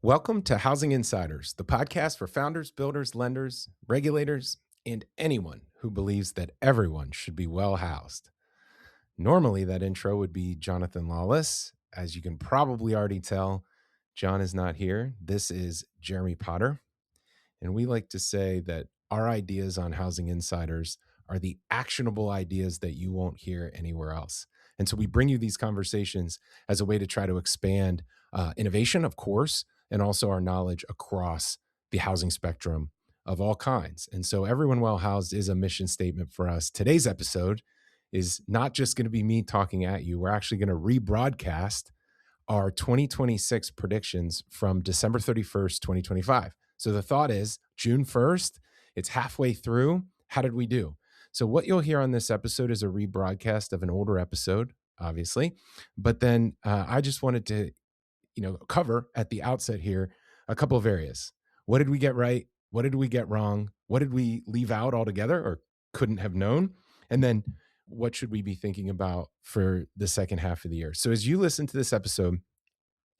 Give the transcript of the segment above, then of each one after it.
Welcome to Housing Insiders, the podcast for founders, builders, lenders, regulators, and anyone who believes that everyone should be well housed. Normally, that intro would be Jonathan Lawless. As you can probably already tell, John is not here. This is Jeremy Potter. And we like to say that our ideas on Housing Insiders are the actionable ideas that you won't hear anywhere else. And so we bring you these conversations as a way to try to expand innovation, of course, and also our knowledge across the housing spectrum of all kinds. And so everyone well housed is a mission statement for us. Today's episode is not just going to be me talking at you. We're actually going to rebroadcast our 2026 predictions from December 31st, 2025. So the thought is June 1st, it's halfway through. How did we do? So what you'll hear on this episode is a rebroadcast of an older episode, obviously. But then I just wanted to, cover at the outset here a couple of areas. What did we get right? What did we get wrong? What did we leave out altogether or couldn't have known? And then what should we be thinking about for the second half of the year? So as you listen to this episode,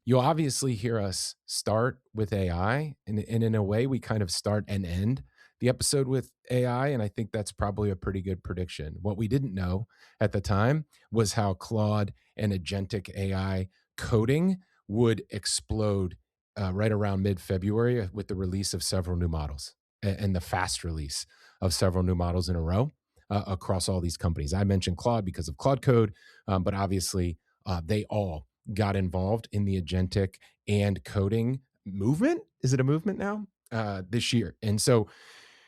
you'll obviously hear us start with AI, and in a way, we kind of start and end the episode with AI, and I think that's probably a pretty good prediction. What we didn't know at the time was how Claude and agentic AI coding would explode right around mid-February with the release of several new models and the fast release of several new models in a row across all these companies. I mentioned Claude because of Claude Code, but obviously they all got involved in the agentic and coding movement. Is it a movement now? This year. And so,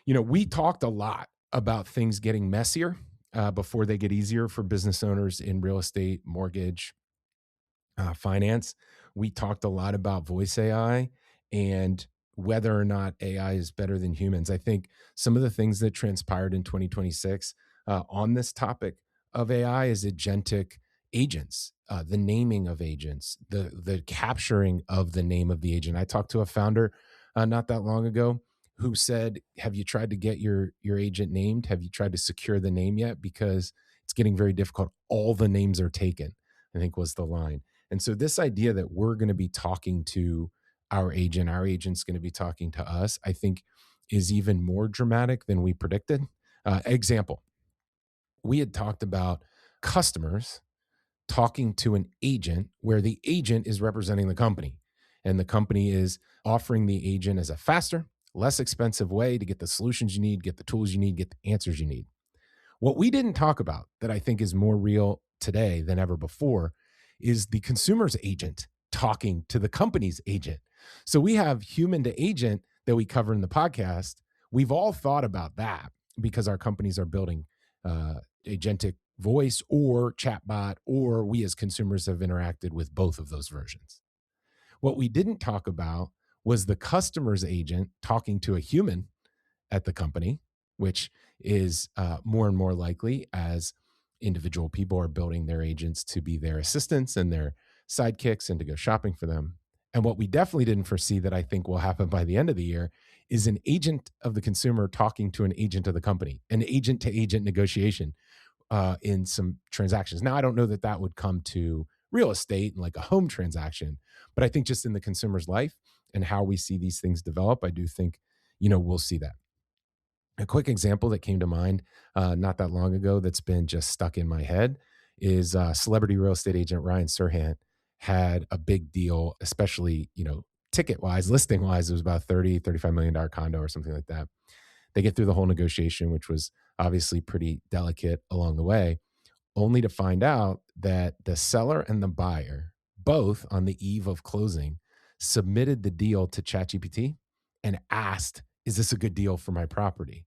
we talked a lot about things getting messier before they get easier for business owners in real estate, mortgage, finance. We talked a lot about voice AI and whether or not AI is better than humans. I think some of the things that transpired in 2026 on this topic of AI is agentic agents, the naming of agents, the capturing of the name of the agent. I talked to a founder not that long ago who said, "Have you tried to get your agent named? Have you tried to secure the name yet? Because it's getting very difficult. All the names are taken," I think was the line. And so this idea that we're going to be talking to our agent's going to be talking to us, I think is even more dramatic than we predicted. Example, we had talked about customers talking to an agent where the agent is representing the company and the company is offering the agent as a faster, less expensive way to get the solutions you need, get the tools you need, get the answers you need. What we didn't talk about that I think is more real today than ever before is the consumer's agent talking to the company's agent. So we have human to agent that we cover in the podcast. We've all thought about that because our companies are building agentic voice or chatbot, or we as consumers have interacted with both of those versions. What we didn't talk about was the customer's agent talking to a human at the company, which is more and more likely as individual people are building their agents to be their assistants and their sidekicks and to go shopping for them. And what we definitely didn't foresee that I think will happen by the end of the year is an agent of the consumer talking to an agent of the company, an agent to agent negotiation in some transactions. Now, I don't know that that would come to real estate and like a home transaction, but I think just in the consumer's life and how we see these things develop, I do think, we'll see that. A quick example that came to mind not that long ago that's been just stuck in my head is celebrity real estate agent Ryan Serhant had a big deal, especially, ticket wise, listing wise, it was about $35 million condo or something like that. They get through the whole negotiation, which was obviously pretty delicate along the way, only to find out that the seller and the buyer, both on the eve of closing, submitted the deal to ChatGPT and asked, "Is this a good deal for my property?"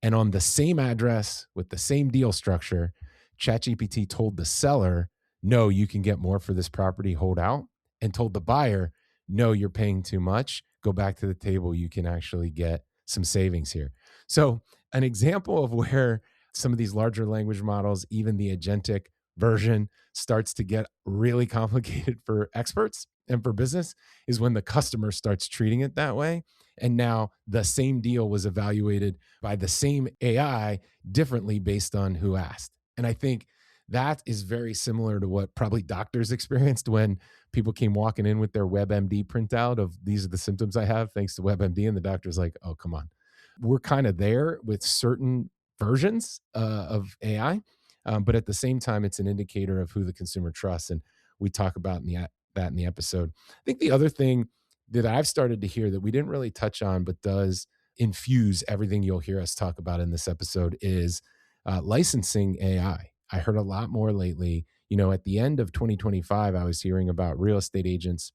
And on the same address with the same deal structure, ChatGPT told the seller, "No, you can get more for this property, hold out," and told the buyer, "No, you're paying too much. Go back to the table. You can actually get some savings here." So, an example of where some of these larger language models, even the agentic version, starts to get really complicated for experts and for business is when the customer starts treating it that way. And now the same deal was evaluated by the same AI differently based on who asked. And I think That is very similar to what probably doctors experienced when people came walking in with their WebMD printout of these are the symptoms I have thanks to WebMD. And the doctor's like, oh, come on. We're kind of there with certain versions of AI. But at the same time, it's an indicator of who the consumer trusts. And we talk about that in the episode. I think the other thing that I've started to hear that we didn't really touch on, but does infuse everything you'll hear us talk about in this episode is licensing AI. I heard a lot more lately. At the end of 2025, I was hearing about real estate agents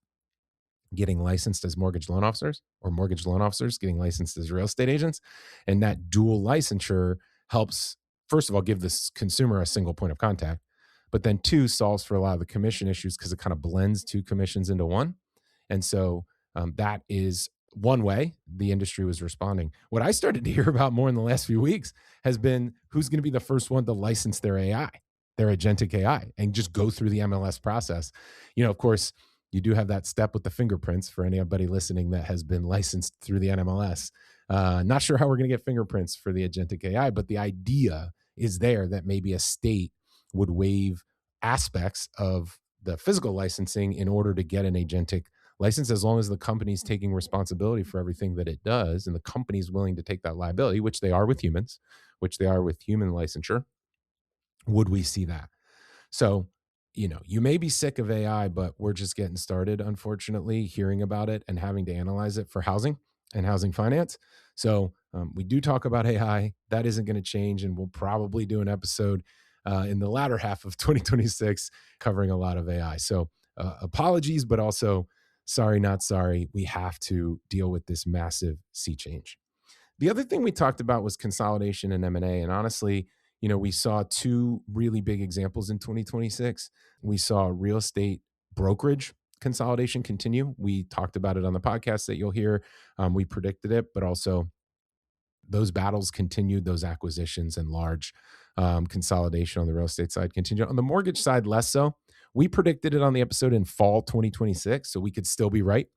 getting licensed as mortgage loan officers or mortgage loan officers getting licensed as real estate agents. And that dual licensure helps, first of all, give this consumer a single point of contact, but then two, solves for a lot of the commission issues because it kind of blends two commissions into one. And so that is one way the industry was responding. What I started to hear about more in the last few weeks has been who's going to be the first one to license their AI, their agentic AI, and just go through the MLS process. Of course, you do have that step with the fingerprints for anybody listening that has been licensed through the NMLS. Not sure how we're going to get fingerprints for the agentic AI, but the idea is there that maybe a state would waive aspects of the physical licensing in order to get an agentic license, as long as the company's taking responsibility for everything that it does and the company's willing to take that liability, which they are with humans, which they are with human licensure. Would we see that? So, you may be sick of AI, but we're just getting started, unfortunately, hearing about it and having to analyze it for housing and housing finance. So we do talk about AI. That isn't going to change. And we'll probably do an episode in the latter half of 2026 covering a lot of AI. So apologies, but also sorry, not sorry. We have to deal with this massive sea change. The other thing we talked about was consolidation and M&A. And honestly, we saw two really big examples in 2026. We saw real estate brokerage consolidation continue. We talked about it on the podcast that you'll hear. We predicted it, but also those battles continued, those acquisitions and large consolidation on the real estate side continued. On the mortgage side, less so. We predicted it on the episode in fall 2026, so we could still be right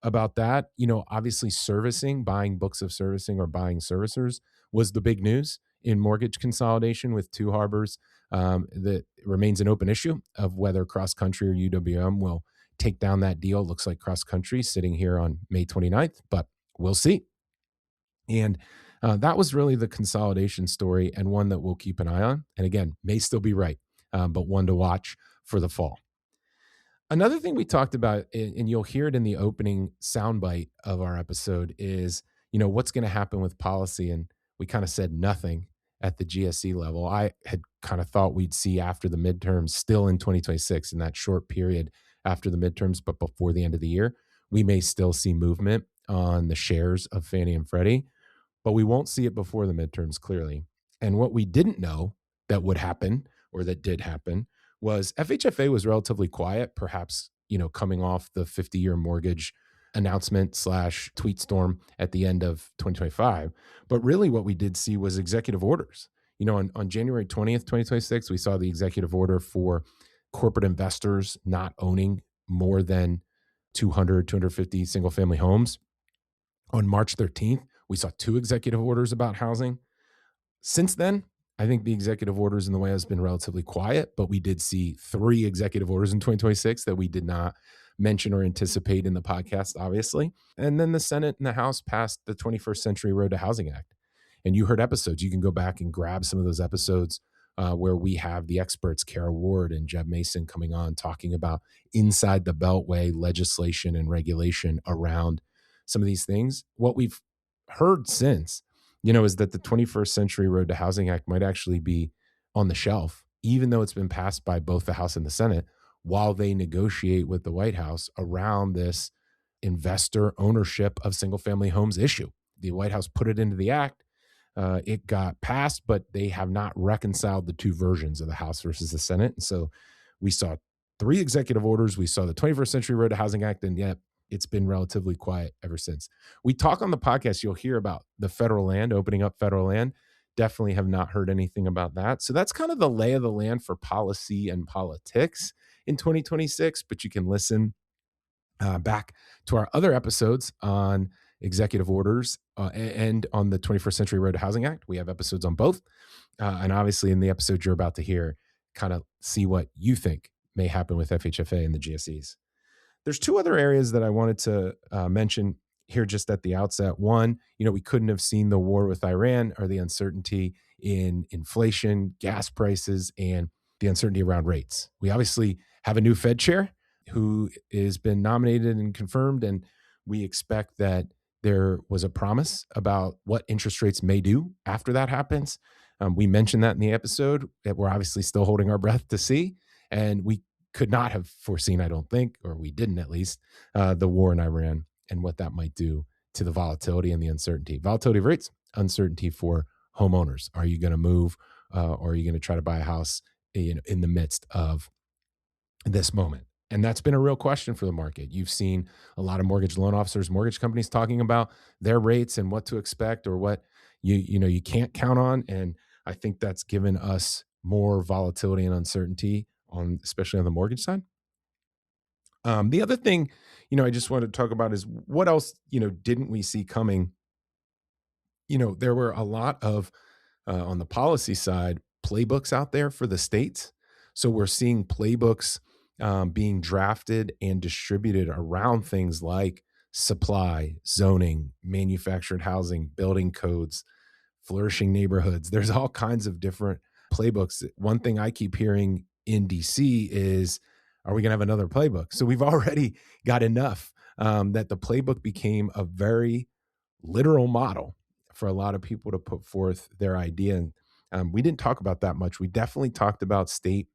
about that. Obviously servicing, buying books of servicing or buying servicers was the big news in mortgage consolidation with Two Harbors. That remains an open issue of whether Cross Country or UWM will take down that deal. Looks like Cross Country sitting here on May 29th, but we'll see. And that was really the consolidation story, and one that we'll keep an eye on. And again, may still be right, but one to watch for the fall. Another thing we talked about, and you'll hear it in the opening soundbite of our episode, is what's going to happen with policy. And we kind of said nothing at the GSE level. I had kind of thought we'd see after the midterms, still in 2026, in that short period after the midterms, but before the end of the year, we may still see movement on the shares of Fannie and Freddie, but we won't see it before the midterms, clearly. And what we didn't know that would happen, or that did happen, was FHFA was relatively quiet, perhaps, coming off the 50-year mortgage announcement / tweet storm at the end of 2025. But really what we did see was executive orders. On January 20th, 2026, we saw the executive order for corporate investors not owning more than 250 single family homes. On March 13th, we saw two executive orders about housing. Since then, I think the executive orders in the White House have been relatively quiet, but we did see three executive orders in 2026 that we did not mention or anticipate in the podcast, obviously. And then the Senate and the House passed the 21st Century Road to Housing Act. And you heard episodes. You can go back and grab some of those episodes where we have the experts, Kara Ward and Jeb Mason, coming on talking about inside the Beltway legislation and regulation around some of these things. What we've heard since, is that the 21st Century Road to Housing Act might actually be on the shelf, even though it's been passed by both the House and the Senate, while they negotiate with the White House around this investor ownership of single family homes issue. The White House put it into the act. It got passed, but they have not reconciled the two versions of the House versus the Senate. And so we saw three executive orders. We saw the 21st Century Road to Housing Act, and yet it's been relatively quiet ever since. We talk on the podcast, you'll hear about the federal land, opening up federal land. Definitely have not heard anything about that. So that's kind of the lay of the land for policy and politics in 2026, but you can listen back to our other episodes on executive orders and on the 21st Century Road to Housing Act. We have episodes on both. And obviously in the episode you're about to hear, kind of see what you think may happen with FHFA and the GSEs. There's two other areas that I wanted to mention here just at the outset. One, we couldn't have seen the war with Iran or the uncertainty in inflation, gas prices, and the uncertainty around rates. We obviously have a new Fed chair who has been nominated and confirmed, and we expect that there was a promise about what interest rates may do after that happens. We mentioned that in the episode. That we're obviously still holding our breath to see, and we could not have foreseen, I don't think, or we didn't at least, the war in Iran and what that might do to the volatility and the uncertainty. Volatility of rates, uncertainty for homeowners. Are you going to move or are you going to try to buy a house in the midst of this moment? And that's been a real question for the market. You've seen a lot of mortgage loan officers, mortgage companies talking about their rates and what to expect or what you can't count on. And I think that's given us more volatility and uncertainty especially on the mortgage side. The other thing, I just wanted to talk about is what else, didn't we see coming? There were a lot of, on the policy side, playbooks out there for the states. So we're seeing playbooks being drafted and distributed around things like supply, zoning, manufactured housing, building codes, flourishing neighborhoods. There's all kinds of different playbooks. One thing I keep hearing in DC is, are we going to have another playbook? So we've already got enough that the playbook became a very literal model for a lot of people to put forth their idea. And we didn't talk about that much. We definitely talked about state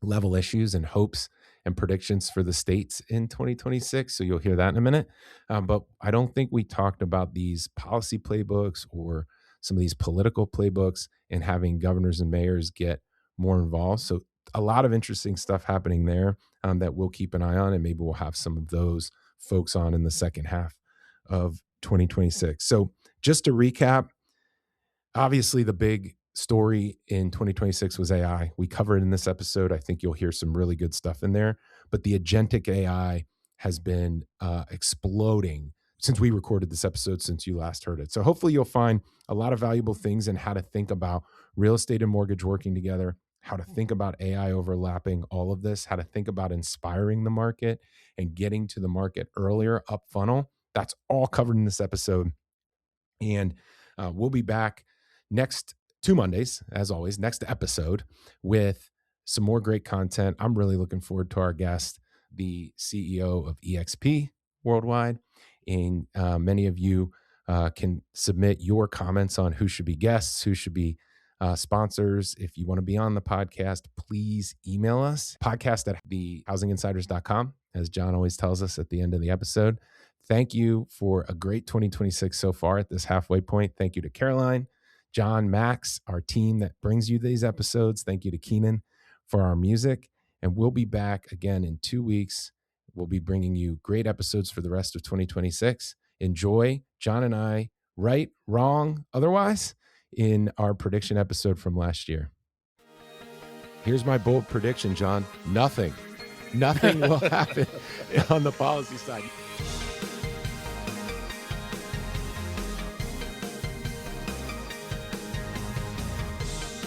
level issues and hopes and predictions for the states in 2026. So you'll hear that in a minute. But I don't think we talked about these policy playbooks or some of these political playbooks and having governors and mayors get more involved. So a lot of interesting stuff happening there that we'll keep an eye on, and maybe we'll have some of those folks on in the second half of 2026. So just to recap, obviously the big story in 2026 was AI. We covered it in this episode. I think you'll hear some really good stuff in there, but the agentic AI has been exploding since we recorded this episode, since you last heard it. So hopefully you'll find a lot of valuable things in how to think about real estate and mortgage working together, how to think about AI overlapping all of this, how to think about inspiring the market and getting to the market earlier up funnel. That's all covered in this episode. And we'll be back next 2 Mondays, as always, next episode with some more great content. I'm really looking forward to our guest, the CEO of EXP Worldwide. And many of you can submit your comments on who should be guests, who should be sponsors. If you want to be on the podcast, please email us, podcast@thehousinginsiders.com, as John always tells us at the end of the episode. Thank you for a great 2026 so far at this halfway point. Thank you to Caroline, John, Max, our team that brings you these episodes. Thank you to Keenan for our music. And we'll be back again in 2 weeks. We'll be bringing you great episodes for the rest of 2026. Enjoy John and I, right, wrong, otherwise, in our prediction episode from last year. Here's my bold prediction, John. Nothing will happen on the policy side.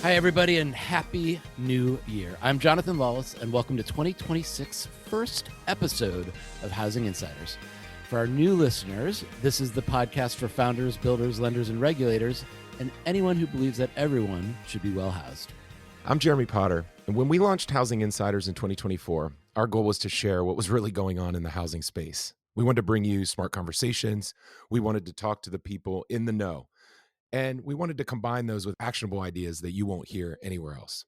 Hi, everybody, and Happy New Year. I'm Jonathan Lawless, and welcome to 2026's first episode of Housing Insiders. For our new listeners, this is the podcast for founders, builders, lenders, and regulators, and anyone who believes that everyone should be well housed. I'm Jeremy Potter, and when we launched Housing Insiders in 2024, our goal was to share what was really going on in the housing space. We wanted to bring you smart conversations. We wanted to talk to the people in the know. And we wanted to combine those with actionable ideas that you won't hear anywhere else.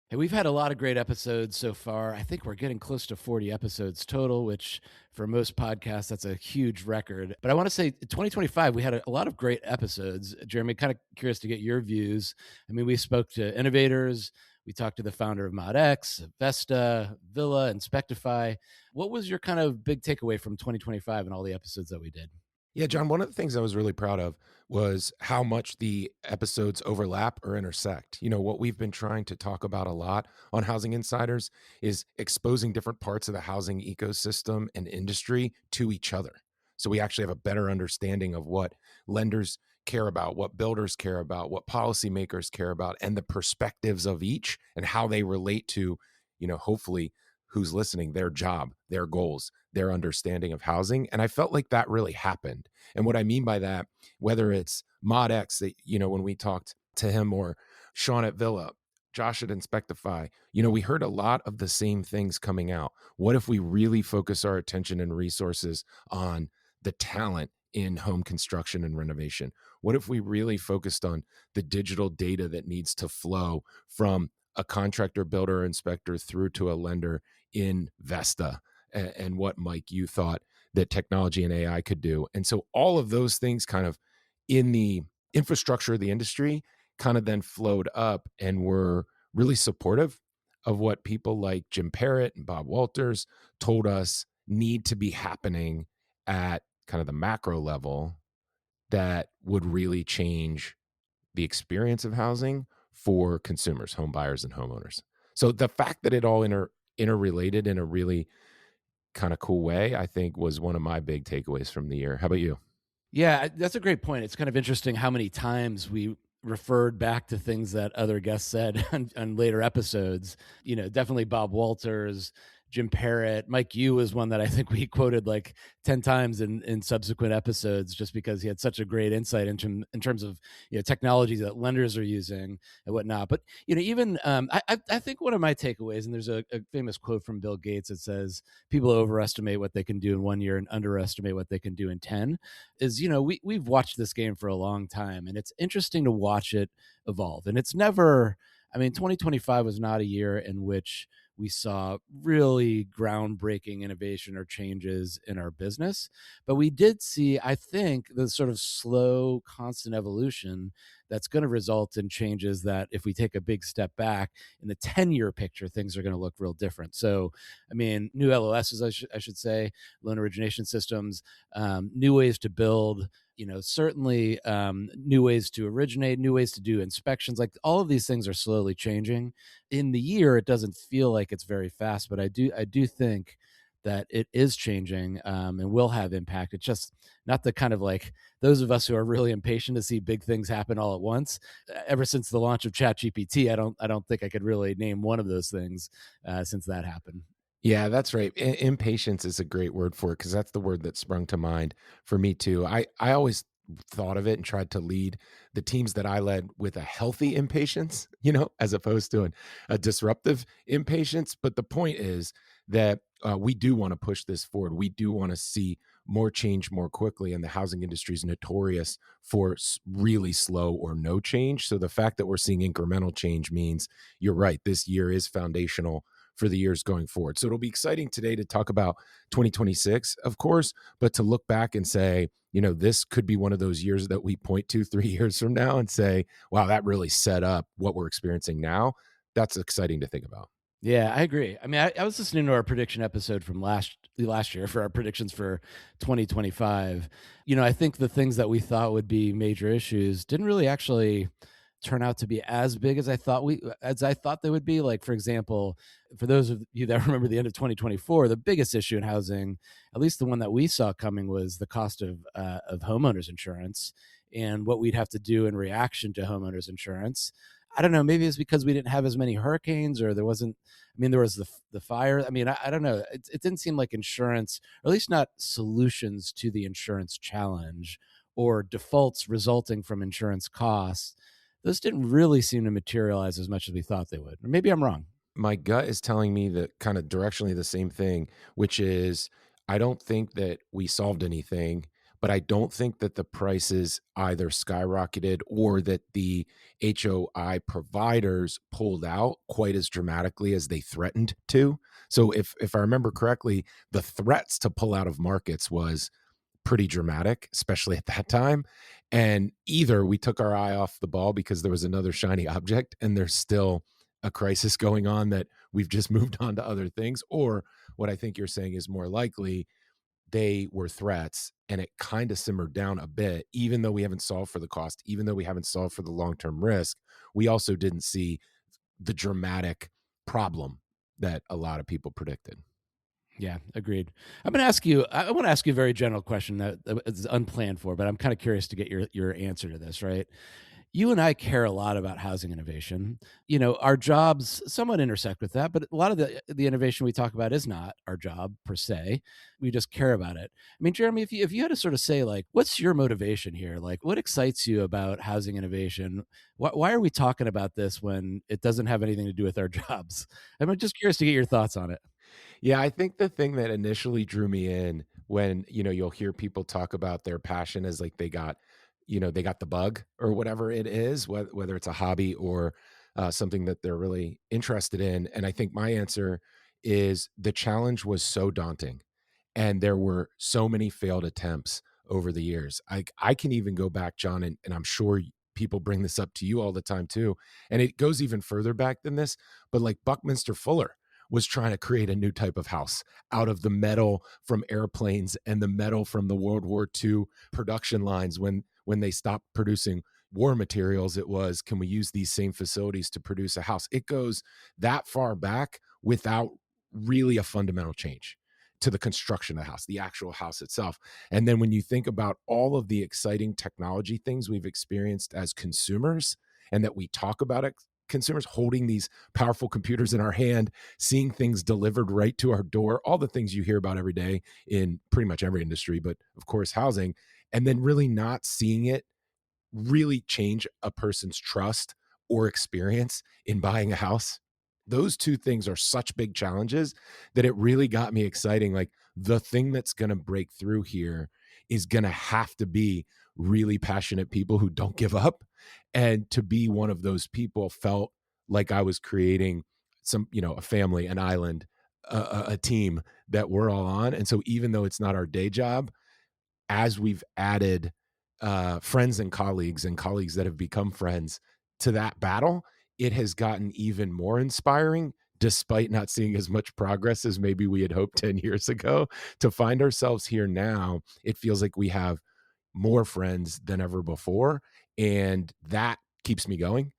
Hey, we've had a lot of great episodes so far. I think we're getting close to 40 episodes total, which for most podcasts, that's a huge record. But I want to say 2025, we had a lot of great episodes. Jeremy, kind of curious to get your views. I mean, we spoke to innovators. We talked to the founder of ModX, Vesta, Villa, and Spectify. What was your kind of big takeaway from 2025 and all the episodes that we did? Yeah, John, one of the things I was really proud of was how much the episodes overlap or intersect. What we've been trying to talk about a lot on Housing Insiders is exposing different parts of the housing ecosystem and industry to each other. So we actually have a better understanding of what lenders care about, what builders care about, what policymakers care about, and the perspectives of each and how they relate to, hopefully who's listening, their job, their goals, their understanding of housing. And I felt like that really happened. And what I mean by that, whether it's Mod X, that, when we talked to him, or Sean at Villa, Josh at Inspectify, we heard a lot of the same things coming out. What if we really focus our attention and resources on the talent in home construction and renovation? What if we really focused on the digital data that needs to flow from a contractor, builder, inspector through to a lender in Vesta? And what, Mike, you thought that technology and AI could do? And so all of those things kind of in the infrastructure of the industry kind of then flowed up and were really supportive of what people like Jim Parrott and Bob Walters told us need to be happening at kind of the macro level that would really change the experience of housing for consumers, home buyers, and homeowners. So the fact that it all interrelated in a really kind of cool way, I think, was one of my big takeaways from the year. How about you? Yeah, that's a great point. It's kind of interesting how many times we referred back to things that other guests said on later episodes. Definitely Bob Walters, Jim Parrott, Mike Yu was one that I think we quoted like 10 times in subsequent episodes, just because he had such a great insight in terms of technologies that lenders are using and whatnot. But even I think one of my takeaways, and there's a famous quote from Bill Gates that says people overestimate what they can do in 1 year and underestimate what they can do in 10, is we've watched this game for a long time, and it's interesting to watch it evolve. And it's never, 2025 was not a year in which we saw really groundbreaking innovation or changes in our business. But we did see, I think, the sort of slow, constant evolution that's going to result in changes that, if we take a big step back in the 10-year picture, things are going to look real different. So, new LOSs, I should say, loan origination systems, new ways to build, certainly new ways to originate, new ways to do inspections. Like, all of these things are slowly changing. In the year, it doesn't feel like it's very fast, but I do think that it is changing, and will have impact. It's just not the kind of, like, those of us who are really impatient to see big things happen all at once. Ever since the launch of ChatGPT, I don't think I could really name one of those things since that happened. Yeah, that's right. Impatience is a great word for it, because that's the word that sprung to mind for me too. I always thought of it and tried to lead the teams that I led with a healthy impatience, as opposed to a disruptive impatience. But the point is that we do want to push this forward. We do want to see more change more quickly, and the housing industry is notorious for really slow or no change. So the fact that we're seeing incremental change means, you're right, this year is foundational for the years going forward. So it'll be exciting today to talk about 2026, of course, but to look back and say, this could be one of those years that we point to 3 years from now and say, wow, that really set up what we're experiencing now. That's exciting to think about. Yeah, I agree. I was listening to our prediction episode from last year for our predictions for 2025. I think the things that we thought would be major issues didn't really actually turn out to be as big as I thought they would be. Like, for example, for those of you that remember the end of 2024, the biggest issue in housing, at least the one that we saw coming, was the cost of homeowners insurance and what we'd have to do in reaction to homeowners insurance. I don't know. Maybe it's because we didn't have as many hurricanes, or there wasn't. There was the fire. I don't know. It didn't seem like insurance, or at least not solutions to the insurance challenge, or defaults resulting from insurance costs. Those didn't really seem to materialize as much as we thought they would. Or maybe I'm wrong. My gut is telling me that kind of directionally the same thing, which is, I don't think that we solved anything, but I don't think that the prices either skyrocketed or that the HOI providers pulled out quite as dramatically as they threatened to. So if I remember correctly, the threats to pull out of markets was pretty dramatic, especially at that time. And either we took our eye off the ball because there was another shiny object and there's still a crisis going on that we've just moved on to other things, or what I think you're saying is more likely, they were threats and it kind of simmered down a bit. Even though we haven't solved for the cost, even though we haven't solved for the long-term risk, we also didn't see the dramatic problem that a lot of people predicted. Yeah, agreed. I want to ask you a very general question that is unplanned for, but I'm kind of curious to get your answer to this, right? You and I care a lot about housing innovation. You know, our jobs somewhat intersect with that, but a lot of the innovation we talk about is not our job per se. We just care about it. I mean, Jeremy, if you had to sort of say like, what's your motivation here? Like, what excites you about housing innovation? Why are we talking about this when it doesn't have anything to do with our jobs? I'm just curious to get your thoughts on it. Yeah, I think the thing that initially drew me in when, you'll hear people talk about their passion is like they got the bug or whatever it is, whether it's a hobby or something that they're really interested in. And I think my answer is the challenge was so daunting and there were so many failed attempts over the years. I can even go back, John, and I'm sure people bring this up to you all the time too. And it goes even further back than this, but like Buckminster Fuller was trying to create a new type of house out of the metal from airplanes and the metal from the World War II production lines. When they stopped producing war materials, it was, can we use these same facilities to produce a house? It goes that far back without really a fundamental change to the construction of the house, the actual house itself. And then when you think about all of the exciting technology things we've experienced as consumers and that we talk about it, consumers holding these powerful computers in our hand, seeing things delivered right to our door, all the things you hear about every day in pretty much every industry, but of course housing, and then really not seeing it really change a person's trust or experience in buying a house. Those two things are such big challenges that it really got me exciting. Like the thing that's going to break through here is going to have to be really passionate people who don't give up. And to be one of those people felt like I was creating a family, an island, a team that we're all on. And so even though it's not our day job, as we've added friends and colleagues that have become friends to that battle, it has gotten even more inspiring despite not seeing as much progress as maybe we had hoped 10 years ago. To find ourselves here now, it feels like we have more friends than ever before. And that keeps me going.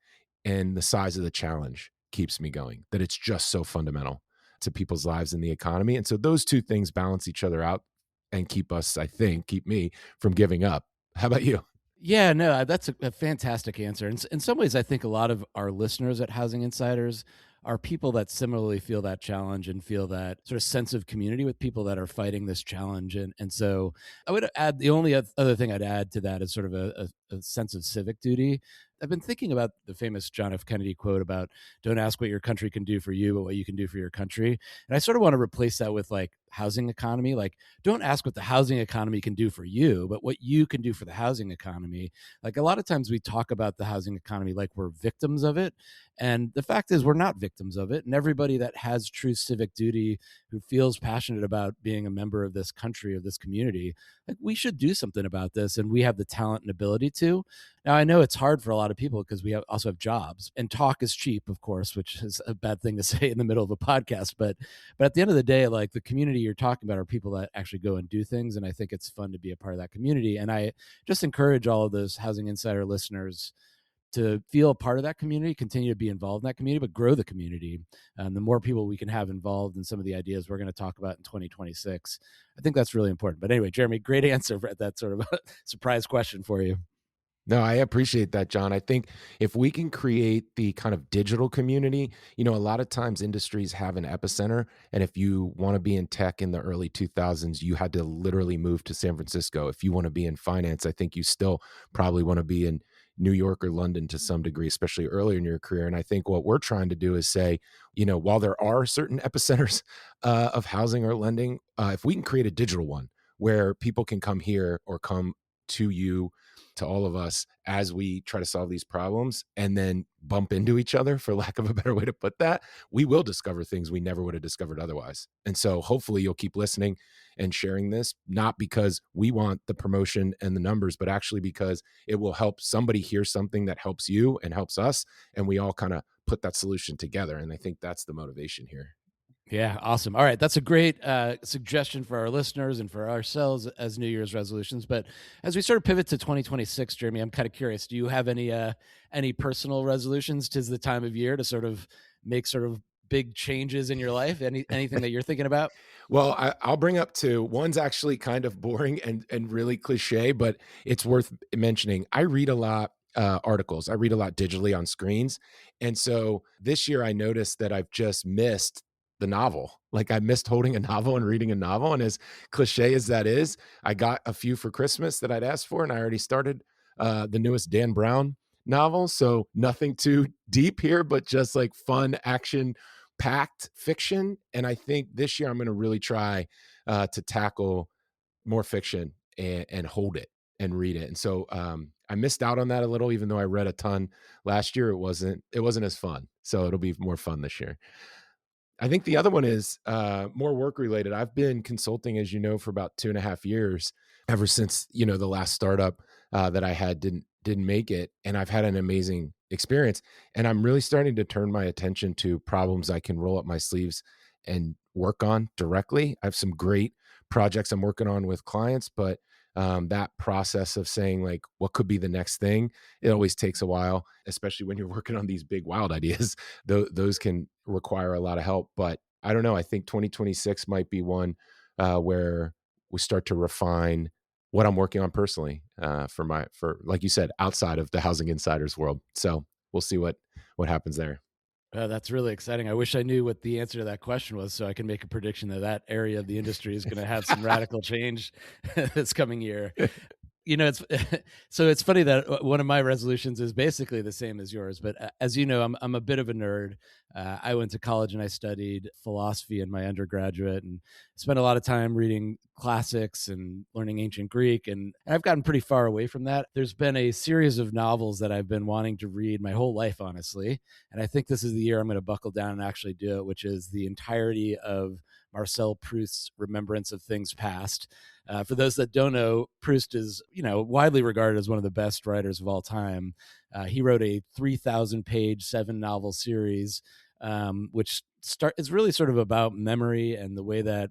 And the size of the challenge keeps me going, that it's just so fundamental to people's lives and the economy. And so those two things balance each other out and keep us, I think, keep me from giving up. How about you? Yeah, no, that's a fantastic answer. In some ways, I think a lot of our listeners at Housing Insiders are people that similarly feel that challenge and feel that sort of sense of community with people that are fighting this challenge. And so I would add the only other thing I'd add to that is sort of a sense of civic duty. I've been thinking about the famous John F. Kennedy quote about don't ask what your country can do for you, but what you can do for your country. And I sort of want to replace that with like housing economy. Like, don't ask what the housing economy can do for you, but what you can do for the housing economy. Like a lot of times we talk about the housing economy like we're victims of it. And the fact is we're not victims of it. And everybody that has true civic duty, who feels passionate about being a member of this country, of this community, like we should do something about this. And we have the talent and ability to. Now, I know it's hard for a lot of people because we also have jobs and talk is cheap, of course, which is a bad thing to say in the middle of a podcast. But at the end of the day, like the community you're talking about are people that actually go and do things. And I think it's fun to be a part of that community. And I just encourage all of those Housing Insider listeners to feel a part of that community, continue to be involved in that community, but grow the community. The more people we can have involved in some of the ideas we're going to talk about in 2026, I think that's really important. But anyway, Jeremy, great answer for that sort of a surprise question for you. No, I appreciate that, John. I think if we can create the kind of digital community, a lot of times industries have an epicenter. And if you want to be in tech in the early 2000s, you had to literally move to San Francisco. If you want to be in finance, I think you still probably want to be in New York or London to some degree, especially earlier in your career. And I think what we're trying to do is say, while there are certain epicenters of housing or lending, if we can create a digital one where people can come here or come to you, to all of us as we try to solve these problems and then bump into each other, for lack of a better way to put that, we will discover things we never would have discovered otherwise. And so hopefully you'll keep listening and sharing this, not because we want the promotion and the numbers, but actually because it will help somebody hear something that helps you and helps us. And we all kind of put that solution together. And I think that's the motivation here. Yeah, awesome. All right, that's a great suggestion for our listeners and for ourselves as New Year's resolutions. But as we sort of pivot to 2026, Jeremy, I'm kind of curious. Do you have any personal resolutions? 'Tis the time of year to sort of make sort of big changes in your life? Anything that you're thinking about? Well, I'll bring up two. One's actually kind of boring and really cliche, but it's worth mentioning. I read a lot articles. I read a lot digitally on screens, and so this year I noticed that I've just missed the novel. Like I missed holding a novel and reading a novel. And as cliche as that is, I got a few for Christmas that I'd asked for, and I already started the newest Dan Brown novel. So nothing too deep here, but just like fun action packed fiction. And I think this year I'm going to really try to tackle more fiction and hold it and read it. And so I missed out on that a little, even though I read a ton last year. It wasn't as fun. So it'll be more fun this year. I think the other one is more work related. I've been consulting, as you know, for about 2.5 years, ever since the last startup that I had didn't make it, and I've had an amazing experience. And I'm really starting to turn my attention to problems I can roll up my sleeves and work on directly. I have some great projects I'm working on with clients, but that process of saying like, what could be the next thing? It always takes a while, especially when you're working on these big wild ideas. Those can require a lot of help, but I don't know. I think 2026 might be one where we start to refine what I'm working on personally for like you said, outside of the Housing Insiders world. So we'll see what happens there. That's really exciting. I wish I knew what the answer to that question was so I can make a prediction that that area of the industry is going to have some radical change this coming year. It's so it's funny that one of my resolutions is basically the same as yours. But as you know, I'm a bit of a nerd. I went to college and I studied philosophy in my undergraduate, and spent a lot of time reading classics and learning ancient Greek. And I've gotten pretty far away from that. There's been a series of novels that I've been wanting to read my whole life, honestly. And I think this is the year I'm going to buckle down and actually do it, which is the entirety of Marcel Proust's Remembrance of Things Past. For those that don't know, Proust is, widely regarded as one of the best writers of all time. He wrote a 3,000-page 7-novel series, which is really sort of about memory and the way that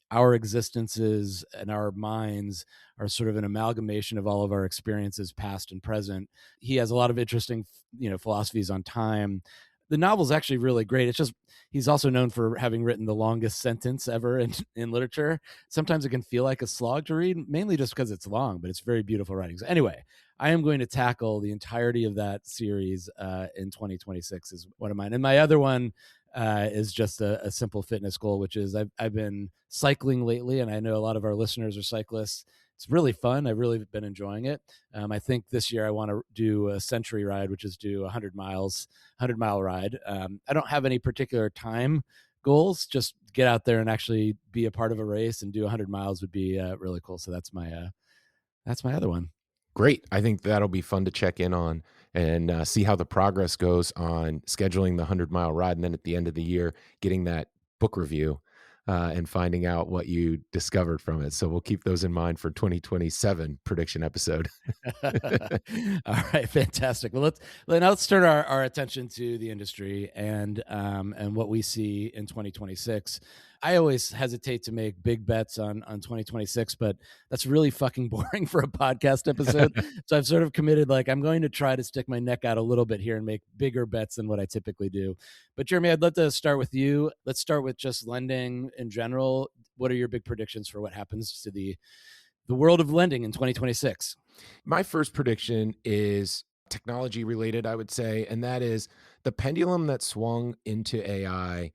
our existences and our minds are sort of an amalgamation of all of our experiences, past and present. He has a lot of interesting, philosophies on time. The novel's actually really great. It's just he's also known for having written the longest sentence ever in literature. Sometimes it can feel like a slog to read, mainly just because it's long, but it's very beautiful writing. So anyway, I am going to tackle the entirety of that series in 2026 is one of mine. And my other one is just a simple fitness goal, which is I've been cycling lately, and I know a lot of our listeners are cyclists. It's really fun. I've really been enjoying it. I think this year I want to do a century ride, which is do 100-mile ride. I don't have any particular time goals. Just get out there and actually be a part of a race and do 100 miles would be really cool. So that's my other one. Great. I think that'll be fun to check in on and see how the progress goes on scheduling the 100-mile ride. And then at the end of the year, getting that book review and finding out what you discovered from it. So we'll keep those in mind for 2027 prediction episode. All right, fantastic. Well, let's turn our attention to the industry and what we see in 2026. I always hesitate to make big bets on 2026, but that's really fucking boring for a podcast episode. So I've sort of committed, like, I'm going to try to stick my neck out a little bit here and make bigger bets than what I typically do. But Jeremy, I'd love to start with you. Let's start with just lending in general. What are your big predictions for what happens to the world of lending in 2026? My first prediction is technology related, I would say, and that is the pendulum that swung into AI.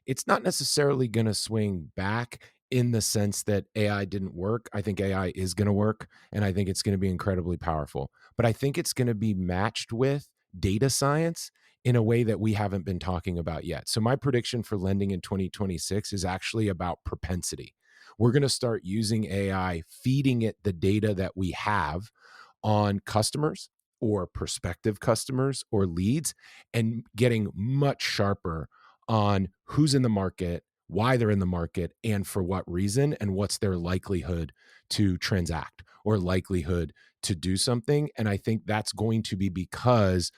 It's not necessarily going to swing back in the sense that AI didn't work. I think AI is going to work, and I think it's going to be incredibly powerful. But I think it's going to be matched with data science in a way that we haven't been talking about yet. So my prediction for lending in 2026 is actually about propensity. We're going to start using AI, feeding it the data that we have on customers or prospective customers or leads, and getting much sharper on who's in the market, why they're in the market, and for what reason, and what's their likelihood to transact or likelihood to do something. And I think that's going to be because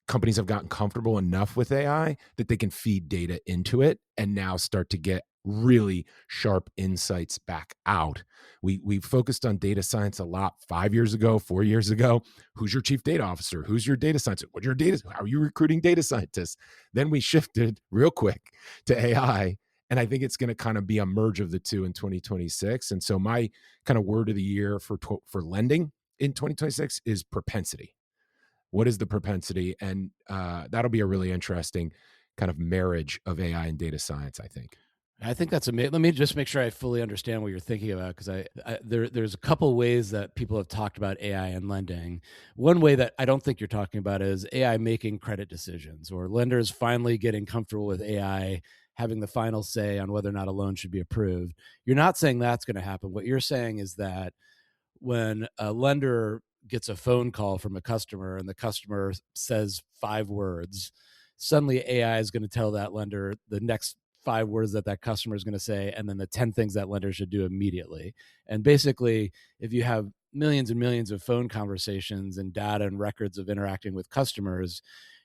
companies have gotten comfortable enough with AI that they can feed data into it and now start to get really sharp insights back out. We focused on data science a lot 5 years ago, 4 years ago. Who's your chief data officer? Who's your data scientist? What's your data? How are you recruiting data scientists? Then we shifted real quick to AI. And I think it's going to kind of be a merge of the two in 2026. And so my kind of word of the year for lending in 2026 is propensity. What is the propensity? And that'll be a really interesting kind of marriage of AI and data science, I think. I think that's amazing. Let me just make sure I fully understand what you're thinking about, because there's a couple ways that people have talked about AI and lending. One way that I don't think you're talking about is AI making credit decisions, or lenders finally getting comfortable with AI having the final say on whether or not a loan should be approved. You're not saying that's going to happen. What you're saying is that when a lender gets a phone call from a customer and the customer says 5 words, suddenly AI is going to tell that lender the next 5 words that that customer is going to say, and then the 10 things that lender should do immediately. And basically, if you have millions and millions of phone conversations and data and records of interacting with customers,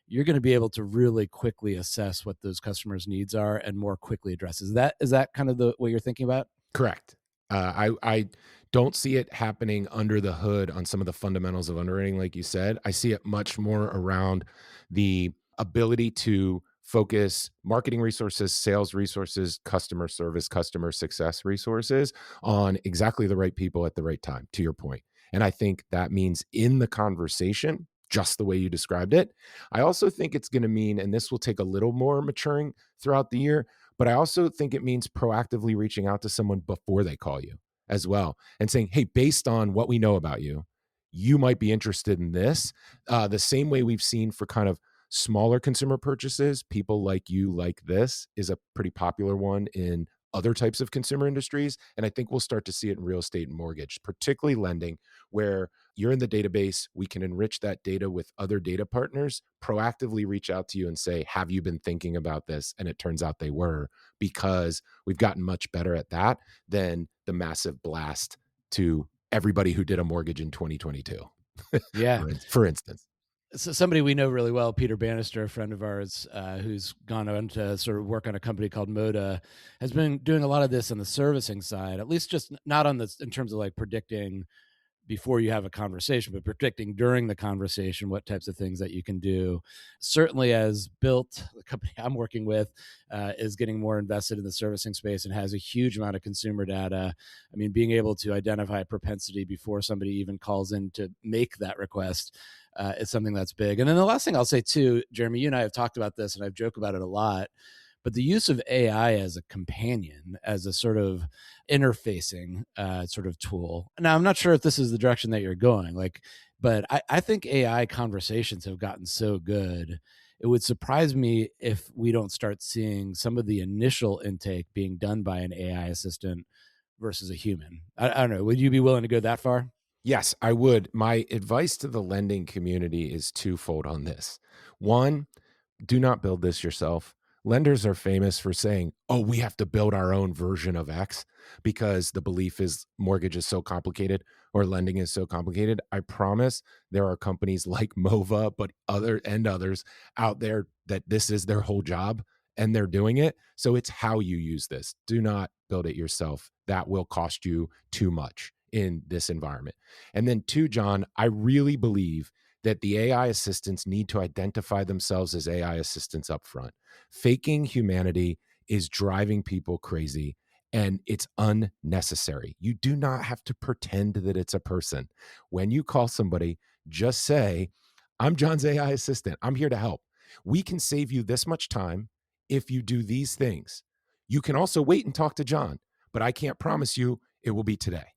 you're going to be able to really quickly assess what those customers' needs are and more quickly address. Is that kind of what you're thinking about? Correct. I don't see it happening under the hood on some of the fundamentals of underwriting, like you said. I see it much more around the ability to focus marketing resources, sales resources, customer service, customer success resources on exactly the right people at the right time, to your point. And I think that means in the conversation, just the way you described it. I also think it's going to mean, and this will take a little more maturing throughout the year, but I also think it means proactively reaching out to someone before they call you as well and saying, hey, based on what we know about you, you might be interested in this. The same way we've seen for kind of smaller consumer purchases, people like you like this is a pretty popular one in other types of consumer industries. And I think we'll start to see it in real estate and mortgage, particularly lending, where you're in the database. We can enrich that data with other data partners, proactively reach out to you and say, have you been thinking about this? And it turns out they were, because we've gotten much better at that than the massive blast to everybody who did a mortgage in 2022, Yeah. for instance. So somebody we know really well, Peter Bannister, a friend of ours, who's gone on to sort of work on a company called Moda, has been doing a lot of this on the servicing side, at least just not on this in terms of like predicting before you have a conversation, but predicting during the conversation what types of things that you can do. Certainly, as Built, the company I'm working with, is getting more invested in the servicing space and has a huge amount of consumer data. I mean, being able to identify propensity before somebody even calls in to make that request is something that's big. And then the last thing I'll say too, Jeremy, you and I have talked about this, and I've joked about it a lot. But the use of AI as a companion, as a sort of interfacing sort of tool. Now, I'm not sure if this is the direction that you're going, but I think AI conversations have gotten so good. It would surprise me if we don't start seeing some of the initial intake being done by an AI assistant versus a human. I don't know. Would you be willing to go that far? Yes, I would. My advice to the lending community is twofold on this. One, do not build this yourself. Lenders are famous for saying, oh, we have to build our own version of X because the belief is mortgage is so complicated or lending is so complicated. I promise there are companies like Mova, but others out there that this is their whole job and they're doing it. So it's how you use this. Do not build it yourself. That will cost you too much in this environment. And then two, John, I really believe that the AI assistants need to identify themselves as AI assistants up front. Faking humanity is driving people crazy and it's unnecessary. You do not have to pretend that it's a person. When you call somebody, just say, I'm John's AI assistant. I'm here to help. We can save you this much time if you do these things. You can also wait and talk to John, but I can't promise you it will be today.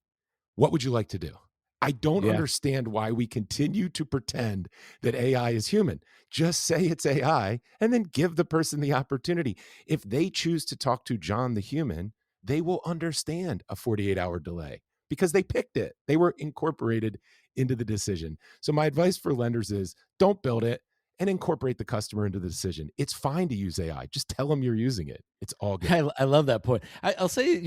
What would you like to do? I don't Yeah. understand why we continue to pretend that AI is human. Just say it's AI and then give the person the opportunity. If they choose to talk to John the human, they will understand a 48-hour delay because they picked it. They were incorporated into the decision. So my advice for lenders is don't build it and incorporate the customer into the decision. It's fine to use AI. Just tell them you're using it. It's all good. I love that point. I'll say,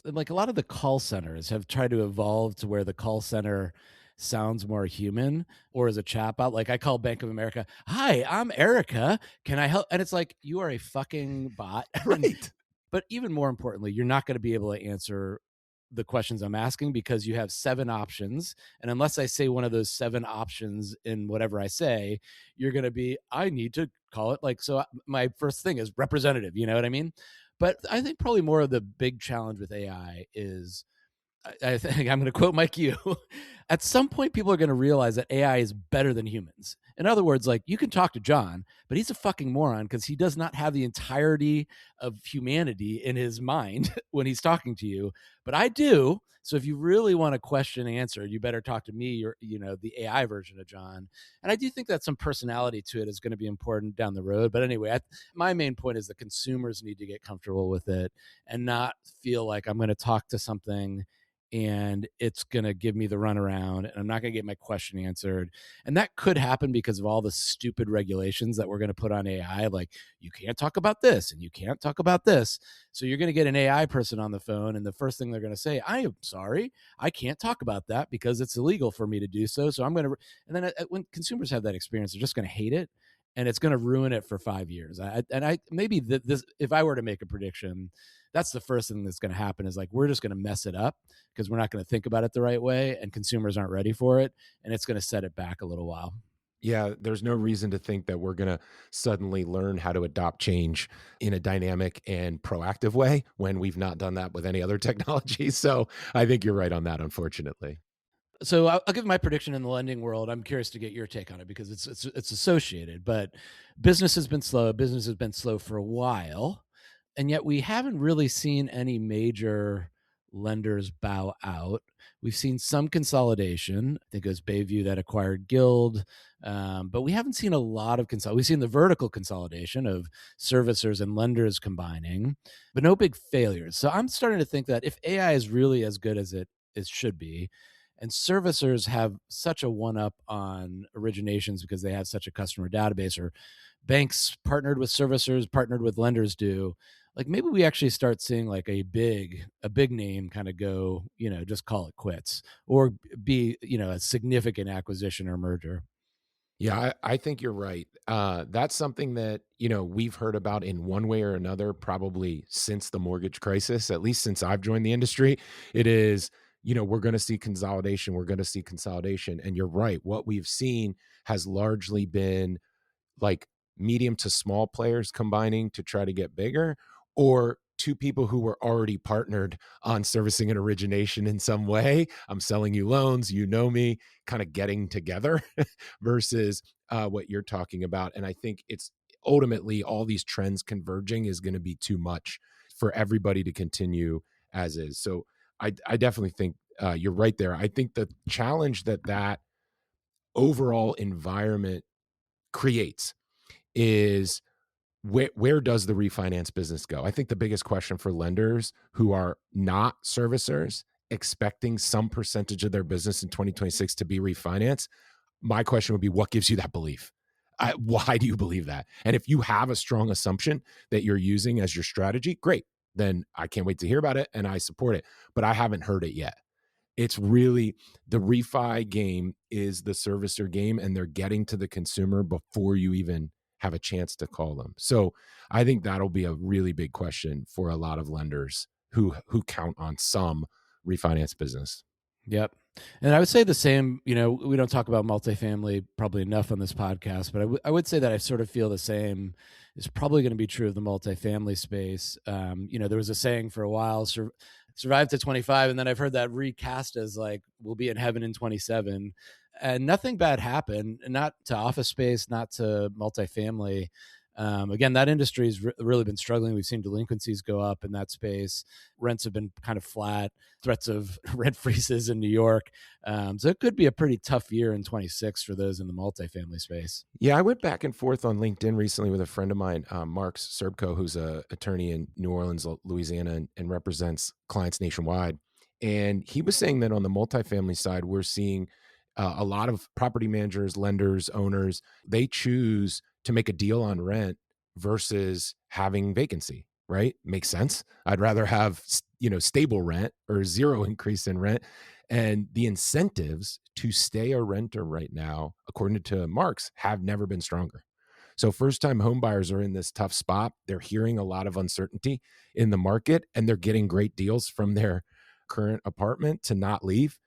like a lot of the call centers have tried to evolve to where the call center sounds more human, or as a chatbot. Like I call Bank of America, hi, I'm Erica. Can I help? And it's like, you are a fucking bot. And Right. But even more importantly, you're not going to be able to answer the questions I'm asking because you have 7 options. And unless I say one of those 7 options in whatever I say, you're going to be, I need to call it like, so my first thing is representative. You know what I mean? But I think probably more of the big challenge with AI is I think I'm going to quote Mike Yu. At some point, people are going to realize that AI is better than humans. In other words, like you can talk to John, but he's a fucking moron because he does not have the entirety of humanity in his mind when he's talking to you. But I do. So if you really want a question answered, you better talk to me or the AI version of John. And I do think that some personality to it is going to be important down the road. But anyway, my main point is the consumers need to get comfortable with it and not feel like I'm going to talk to something and it's going to give me the runaround and I'm not going to get my question answered. And that could happen because of all the stupid regulations that we're going to put on AI. Like you can't talk about this and you can't talk about this. So you're going to get an AI person on the phone. And the first thing they're going to say, I am sorry, I can't talk about that because it's illegal for me to do so. So I'm going to, and then when consumers have that experience, they're just going to hate it. And it's going to ruin it for 5 years. Maybe this, if I were to make a prediction, that's the first thing that's going to happen is like, we're just going to mess it up because we're not going to think about it the right way and consumers aren't ready for it. And it's going to set it back a little while. Yeah, there's no reason to think that we're going to suddenly learn how to adopt change in a dynamic and proactive way when we've not done that with any other technology. So I think you're right on that, unfortunately. So I'll give my prediction in the lending world. I'm curious to get your take on it because it's associated, but business has been slow. Business has been slow for a while. And yet we haven't really seen any major lenders bow out. We've seen some consolidation. I think it was Bayview that acquired Guild, but we haven't seen a lot of consolidation. We've seen the vertical consolidation of servicers and lenders combining, but no big failures. So I'm starting to think that if AI is really as good as it should be, and servicers have such a one up on originations because they have such a customer database, or banks partnered with servicers, partnered with lenders do, like maybe we actually start seeing like a big name kind of go, just call it quits or be, a significant acquisition or merger. Yeah, I think you're right. That's something that, we've heard about in one way or another, probably since the mortgage crisis, at least since I've joined the industry. It is, we're going to see consolidation. We're going to see consolidation. And you're right. What we've seen has largely been like medium to small players combining to try to get bigger, or two people who were already partnered on servicing and origination in some way. I'm selling you loans, you know me, kind of getting together versus what you're talking about. And I think it's ultimately all these trends converging is going to be too much for everybody to continue as is. So I definitely think you're right there. I think the challenge that overall environment creates is where does the refinance business go? I think the biggest question for lenders who are not servicers expecting some percentage of their business in 2026 to be refinanced, my question would be, what gives you that belief? Why do you believe that? And if you have a strong assumption that you're using as your strategy, great. Then I can't wait to hear about it and I support it. But I haven't heard it yet. It's really the refi game is the servicer game, and they're getting to the consumer before you even have a chance to call them. So I think that'll be a really big question for a lot of lenders who count on some refinance business. Yep. And I would say the same, we don't talk about multifamily probably enough on this podcast, but I would say that I sort of feel the same is probably going to be true of the multifamily space. There was a saying for a while, survive to 25. And then I've heard that recast as like, we'll be in heaven in 27. And nothing bad happened, not to office space, not to multifamily. Again, that industry has really been struggling. We've seen delinquencies go up in that space. Rents have been kind of flat, threats of rent freezes in New York. So it could be a pretty tough year in 26 for those in the multifamily space. Yeah, I went back and forth on LinkedIn recently with a friend of mine, Mark Serbko, who's an attorney in New Orleans, Louisiana, and represents clients nationwide. And he was saying that on the multifamily side, we're seeing a lot of property managers, lenders, owners, they choose to make a deal on rent versus having vacancy, right? Makes sense. I'd rather have, stable rent or zero increase in rent. And the incentives to stay a renter right now, according to Marks, have never been stronger. So first-time home buyers are in this tough spot. They're hearing a lot of uncertainty in the market, and they're getting great deals from their current apartment to not leave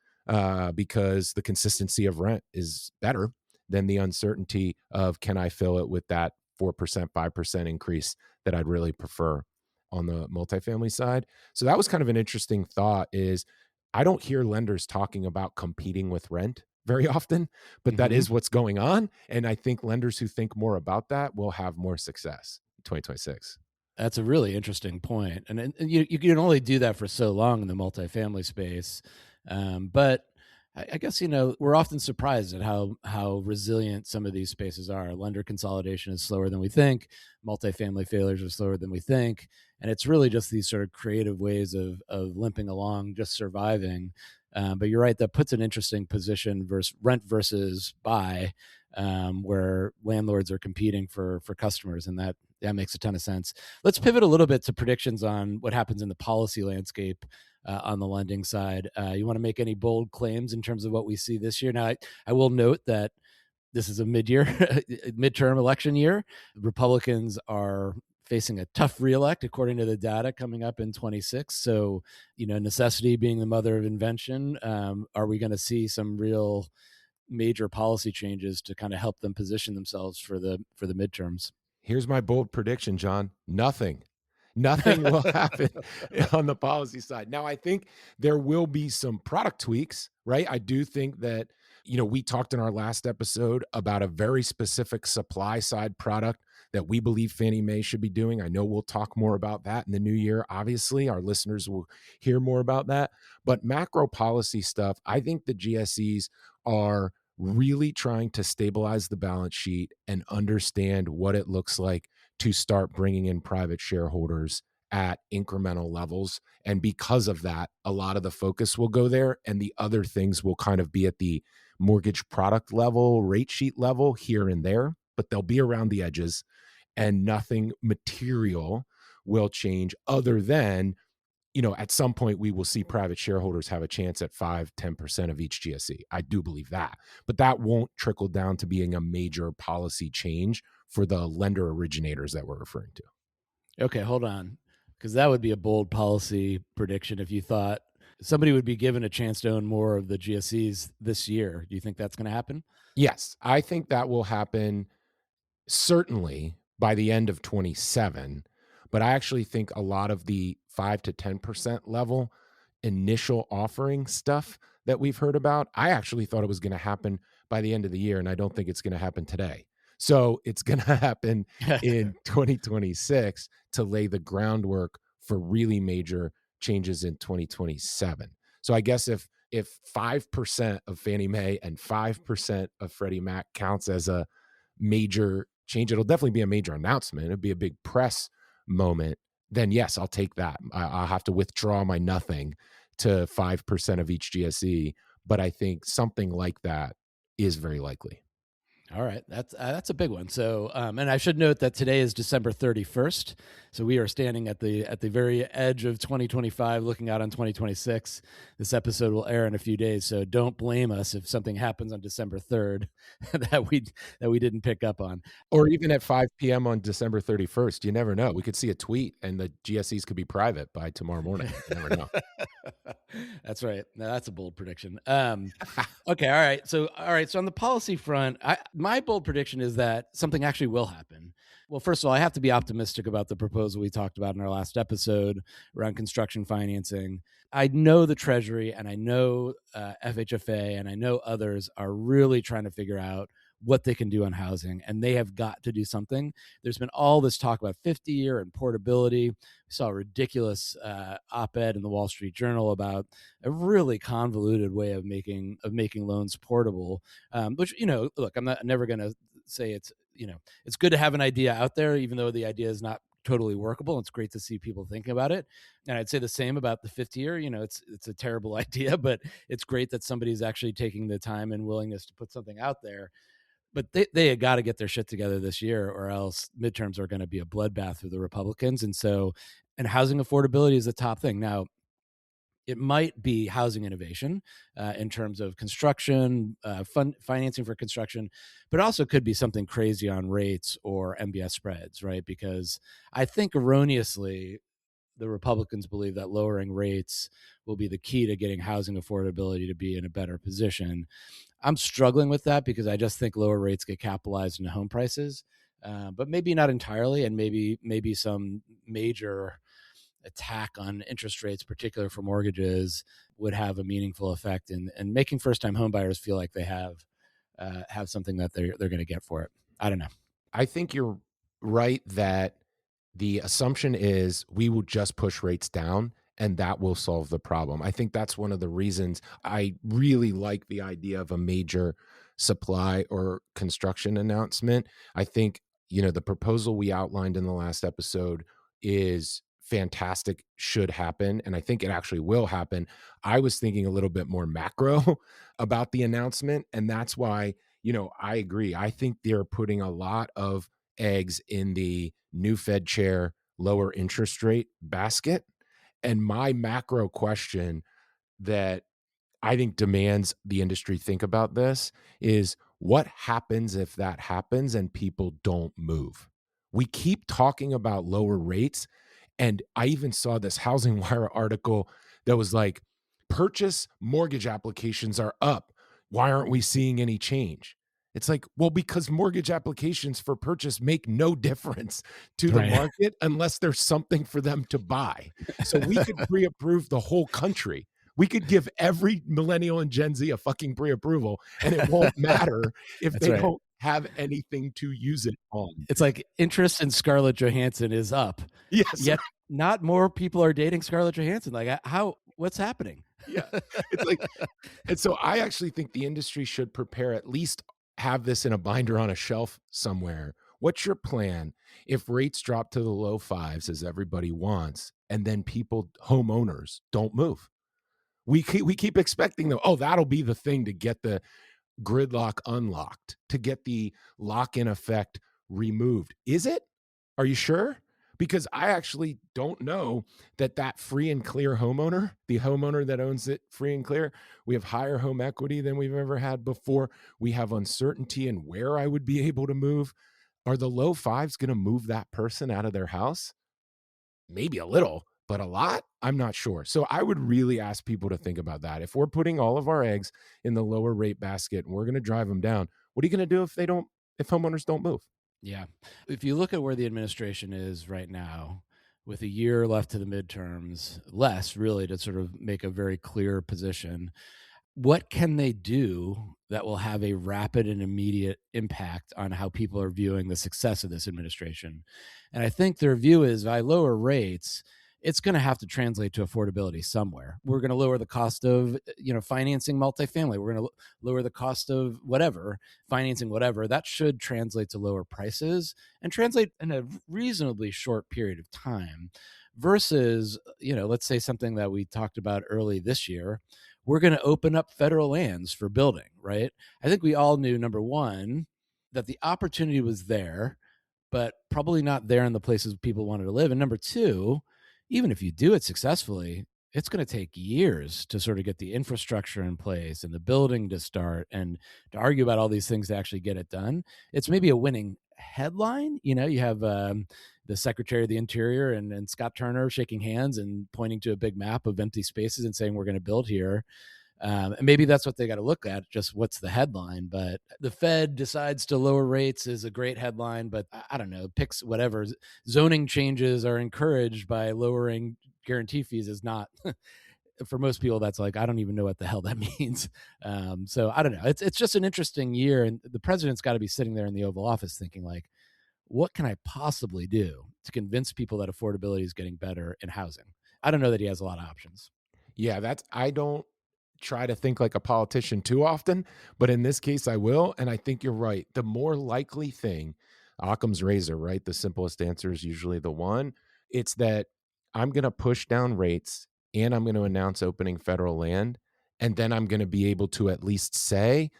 because the consistency of rent is better than the uncertainty of can I fill it with that 4%, 5% increase that I'd really prefer on the multifamily side. So that was kind of an interesting thought is I don't hear lenders talking about competing with rent very often, but that Mhm. is what's going on. And I think lenders who think more about that will have more success in 2026. That's a really interesting point, and you can only do that for so long in the multifamily space, but I guess, we're often surprised at how resilient some of these spaces are. Lender consolidation is slower than we think, multifamily failures are slower than we think, and it's really just these sort of creative ways of limping along, just surviving, but you're right, that puts an interesting position versus rent versus buy, where landlords are competing for customers, and that makes a ton of sense. Let's pivot a little bit to predictions on what happens in the policy landscape on the lending side. You want to make any bold claims in terms of what we see this year? Now, I will note that this is a mid-year, midterm election year. Republicans are facing a tough reelect, according to the data coming up in 26. So, necessity being the mother of invention. Are we going to see some real major policy changes to kind of help them position themselves for the midterms? Here's my bold prediction, John. Nothing. Nothing will happen on the policy side. Now, I think there will be some product tweaks, right? I do think that, we talked in our last episode about a very specific supply side product that we believe Fannie Mae should be doing. I know we'll talk more about that in the new year. Obviously, our listeners will hear more about that. But macro policy stuff, I think the GSEs are really trying to stabilize the balance sheet and understand what it looks like to start bringing in private shareholders at incremental levels. And because of that, a lot of the focus will go there, and the other things will kind of be at the mortgage product level, rate sheet level here and there, but they'll be around the edges, and nothing material will change other than at some point we will see private shareholders have a chance at 5-10% of each GSE. I do believe that, but that won't trickle down to being a major policy change for the lender originators that we're referring to. Okay, hold on, because that would be a bold policy prediction if you thought somebody would be given a chance to own more of the GSEs this year. Do you think that's going to happen? Yes, I think that will happen certainly by the end of 27, but I actually think a lot of the 5 to 10% level initial offering stuff that we've heard about, I actually thought it was going to happen by the end of the year, and I don't think it's going to happen today. So it's going to happen in 2026 to lay the groundwork for really major changes in 2027. So I guess if 5% of Fannie Mae and 5% of Freddie Mac counts as a major change, it'll definitely be a major announcement. It'll be a big press moment. Then yes, I'll take that. I'll have to withdraw my nothing to 5% of each GSE, but I think something like that is very likely. All right, that's a big one. So, and I should note that today is December 31st. So we are standing at the very edge of 2025, looking out on 2026. This episode will air in a few days, so don't blame us if something happens on December 3rd that we didn't pick up on. Or even at 5 p.m. on December 31st, you never know. We could see a tweet and the GSEs could be private by tomorrow morning. You never know. That's right. No, that's a bold prediction. Okay, all right. So on the policy front, my bold prediction is that something actually will happen. Well, first of all, I have to be optimistic about the proposal we talked about in our last episode around construction financing. I know the Treasury and I know FHFA and I know others are really trying to figure out what they can do on housing, and they have got to do something. There's been all this talk about 50-year and portability. We saw a ridiculous op-ed in the Wall Street Journal about a really convoluted way of making loans portable. Which, look, I'm never going to say it's good to have an idea out there, even though the idea is not totally workable. It's great to see people thinking about it. And I'd say the same about the 50-year. It's a terrible idea, but it's great that somebody's actually taking the time and willingness to put something out there. But they got to get their shit together this year, or else midterms are going to be a bloodbath for the Republicans. And housing affordability is the top thing. Now, It might be housing innovation in terms of construction, financing for construction, but it also could be something crazy on rates or MBS spreads, right? Because I think erroneously, the Republicans believe that lowering rates will be the key to getting housing affordability to be in a better position. I'm struggling with that because I just think lower rates get capitalized into home prices, but maybe not entirely, and maybe some major attack on interest rates, particularly for mortgages, would have a meaningful effect in making first-time home buyers feel like they have something that they're going to get for it. I don't know. I think you're right that the assumption is we will just push rates down and that will solve the problem. I think that's one of the reasons I really like the idea of a major supply or construction announcement. I think, the proposal we outlined in the last episode is fantastic, should happen. And I think it actually will happen. I was thinking a little bit more macro about the announcement. And that's why I agree. I think they're putting a lot of eggs in the new Fed chair, lower interest rate basket. And my macro question that I think demands the industry think about this is what happens if that happens and people don't move? We keep talking about lower rates. And I even saw this Housing Wire article that was like, purchase mortgage applications are up. Why aren't we seeing any change? It's like, well, because mortgage applications for purchase make no difference to the Right. market unless there's something for them to buy. So we could pre approve the whole country. We could give every millennial and Gen Z a fucking pre-approval, and it won't matter if That's they right. don't have anything to use it on. It's like interest in Scarlett Johansson is up, Yes, yet not more people are dating Scarlett Johansson. Like, what's happening? yeah. It's like, and so I actually think the industry should prepare, at least have this in a binder on a shelf somewhere. What's your plan if rates drop to the low fives as everybody wants, and then homeowners don't move? We keep expecting them. Oh, that'll be the thing to get the gridlock unlocked, to get the lock-in effect removed. Is it? Are you sure? Because I actually don't know that free and clear homeowner, the homeowner that owns it free and clear, we have higher home equity than we've ever had before. We have uncertainty in where I would be able to move. Are the low fives going to move that person out of their house? Maybe a little, but a lot? I'm not sure. So I would really ask people to think about that. If we're putting all of our eggs in the lower rate basket and we're going to drive them down, what are you going to do if homeowners don't move? Yeah. If you look at where the administration is right now, with a year left to the midterms, less really to sort of make a very clear position, what can they do that will have a rapid and immediate impact on how people are viewing the success of this administration? And I think their view is by lower rates, it's going to have to translate to affordability somewhere. We're going to lower the cost of, financing multifamily. We're going to lower the cost of whatever, financing whatever. That should translate to lower prices and translate in a reasonably short period of time versus, let's say something that we talked about early this year. We're going to open up federal lands for building, right? I think we all knew, number one, that the opportunity was there, but probably not there in the places people wanted to live. And number two, even if you do it successfully, it's going to take years to sort of get the infrastructure in place and the building to start and to argue about all these things to actually get it done. It's maybe a winning headline. You have the Secretary of the Interior and Scott Turner shaking hands and pointing to a big map of empty spaces and saying, we're going to build here. And maybe that's what they got to look at, just what's the headline. But the Fed decides to lower rates is a great headline, but I don't know, picks whatever. Zoning changes are encouraged by lowering guarantee fees is not. For most people, that's like, I don't even know what the hell that means. So I don't know. It's just an interesting year. And the president's got to be sitting there in the Oval Office thinking like, what can I possibly do to convince people that affordability is getting better in housing? I don't know that he has a lot of options. Yeah, I don't try to think like a politician too often, but in this case I will. And I think you're right. The more likely thing, Occam's razor, right? The simplest answer is usually the one. It's that I'm going to push down rates and I'm going to announce opening federal land. And then I'm going to be able to at least say,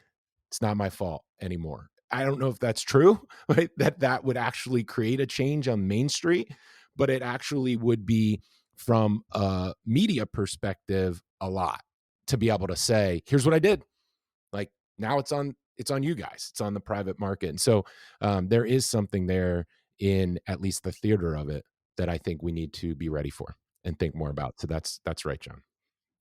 it's not my fault anymore. I don't know if that's true, right? That would actually create a change on Main Street, but it actually would be from a media perspective a lot to be able to say, here's what I did. Like now it's on you guys. It's on the private market. And so there is something there in at least the theater of it that I think we need to be ready for and think more about. So that's right, John.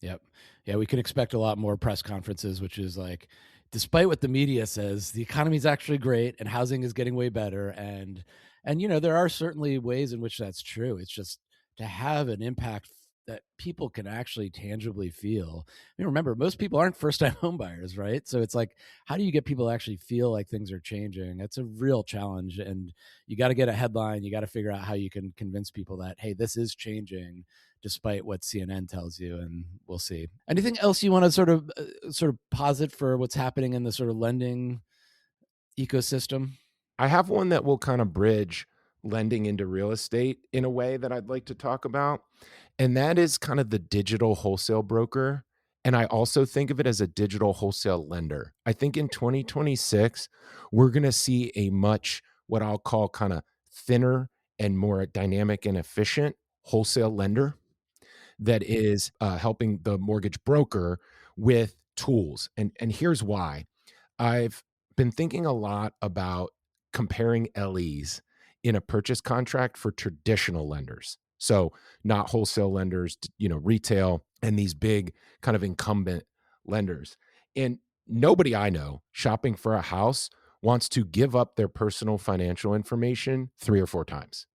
Yep. Yeah, we can expect a lot more press conferences, which is like, despite what the media says, the economy is actually great and housing is getting way better. And there are certainly ways in which that's true. It's just to have an impact that people can actually tangibly feel. I mean, remember, most people aren't first-time home buyers, right? So it's like, how do you get people to actually feel like things are changing? That's a real challenge. And you got to get a headline. You got to figure out how you can convince people that, hey, this is changing despite what CNN tells you, and we'll see. Anything else you want to sort of posit for what's happening in the sort of lending ecosystem? I have one that will kind of bridge lending into real estate in a way that I'd like to talk about. And that is kind of the digital wholesale broker. And I also think of it as a digital wholesale lender. I think in 2026, we're going to see a much, what I'll call kind of thinner and more dynamic and efficient wholesale lender that is helping the mortgage broker with tools. And here's why. I've been thinking a lot about comparing LEs in a purchase contract for traditional lenders. So not wholesale lenders, retail and these big kind of incumbent lenders. And nobody I know shopping for a house wants to give up their personal financial information 3 or 4 times.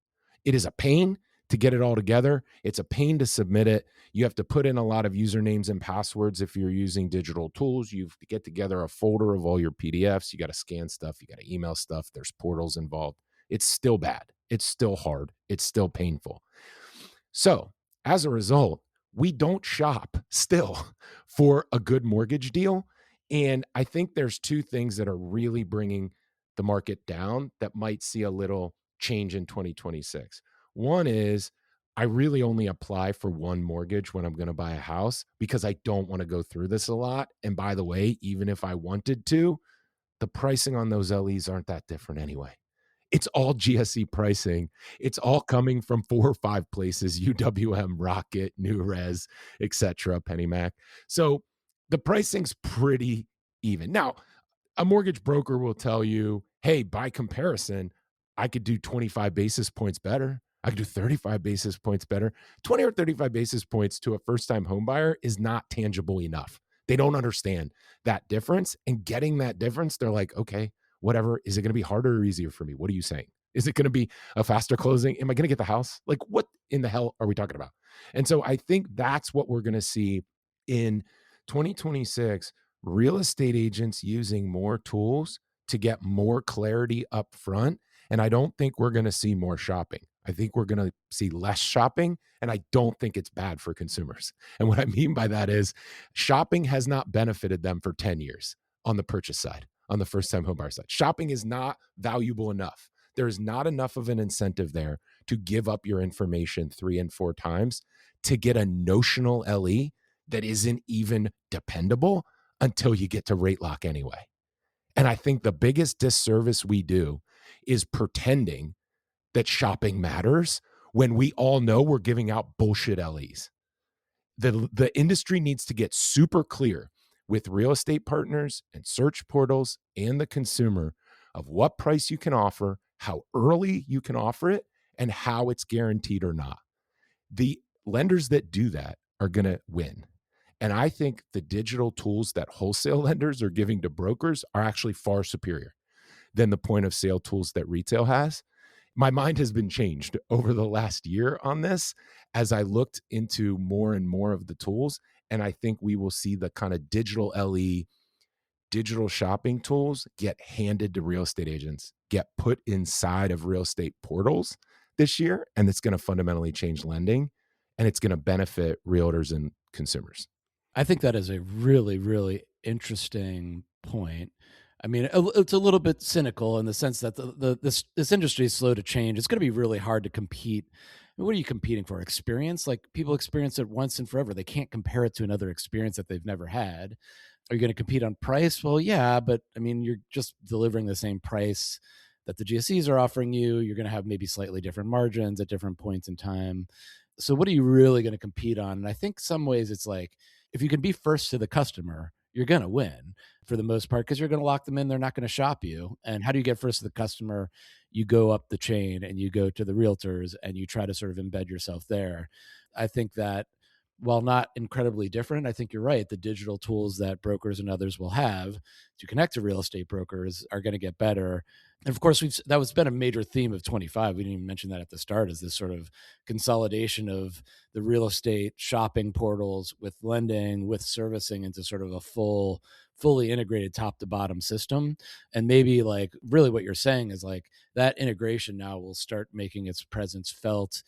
It is a pain to get it all together. It's a pain to submit it. You have to put in a lot of usernames and passwords if you're using digital tools. You have to get together a folder of all your PDFs. You got to scan stuff. You got to email stuff. There's portals involved. It's still bad. It's still hard. It's still painful. So as a result, we don't shop still for a good mortgage deal. And I think there's 2 things that are really bringing the market down that might see a little change in 2026. One is I really only apply for one mortgage when I'm going to buy a house because I don't want to go through this a lot. And by the way, even if I wanted to, the pricing on those LEs aren't that different anyway. It's all GSE pricing. It's all coming from 4 or 5 places, UWM, Rocket, NewRez, etc., PennyMac. So the pricing's pretty even. Now, a mortgage broker will tell you, hey, by comparison, I could do 25 basis points better. I could do 35 basis points better. 20 or 35 basis points to a first-time home buyer is not tangible enough. They don't understand that difference. And getting that difference, they're like, okay, whatever. Is it going to be harder or easier for me? What are you saying? Is it going to be a faster closing? Am I going to get the house? Like, what in the hell are we talking about? And so I think that's what we're going to see in 2026, real estate agents using more tools to get more clarity up front. And I don't think we're going to see more shopping. I think we're going to see less shopping, and I don't think it's bad for consumers. And what I mean by that is shopping has not benefited them for 10 years on the purchase side, on the first-time homebuyer side. Shopping is not valuable enough. There is not enough of an incentive there to give up your information 3 and 4 times to get a notional LE that isn't even dependable until you get to rate lock anyway. And I think the biggest disservice we do is pretending that shopping matters when we all know we're giving out bullshit LEs. The industry needs to get super clear with real estate partners and search portals and the consumer of what price you can offer, how early you can offer it, and how it's guaranteed or not. The lenders that do that are going to win. And I think the digital tools that wholesale lenders are giving to brokers are actually far superior than the point of sale tools that retail has. My mind has been changed over the last year on this as I looked into more and more of the tools. And I think we will see the kind of digital LE, digital shopping tools get handed to real estate agents, get put inside of real estate portals this year. And it's going to fundamentally change lending, and it's going to benefit realtors and consumers. I think that is a really, really interesting point. I mean, it's a little bit cynical in the sense that this industry is slow to change. It's going to be really hard to compete. I mean, what are you competing for? Experience? Like, people experience it once and forever. They can't compare it to another experience that they've never had. Are you going to compete on price? Well, yeah, but I mean, you're just delivering the same price that the GSEs are offering you. You're going to have maybe slightly different margins at different points in time. So what are you really going to compete on? And I think some ways it's like, if you can be first to the customer, you're going to win for the most part because you're going to lock them in. They're not going to shop you. And how do you get first to the customer? You go up the chain and you go to the realtors and you try to sort of embed yourself there. I think that while not incredibly different, I think you're right. The digital tools that brokers and others will have to connect to real estate brokers are going to get better. And of course, that was been a major theme of 25. We didn't even mention that at the start, is this sort of consolidation of the real estate shopping portals with lending, with servicing into sort of a fully integrated top to bottom system. And maybe like really what you're saying is like that integration now will start making its presence felt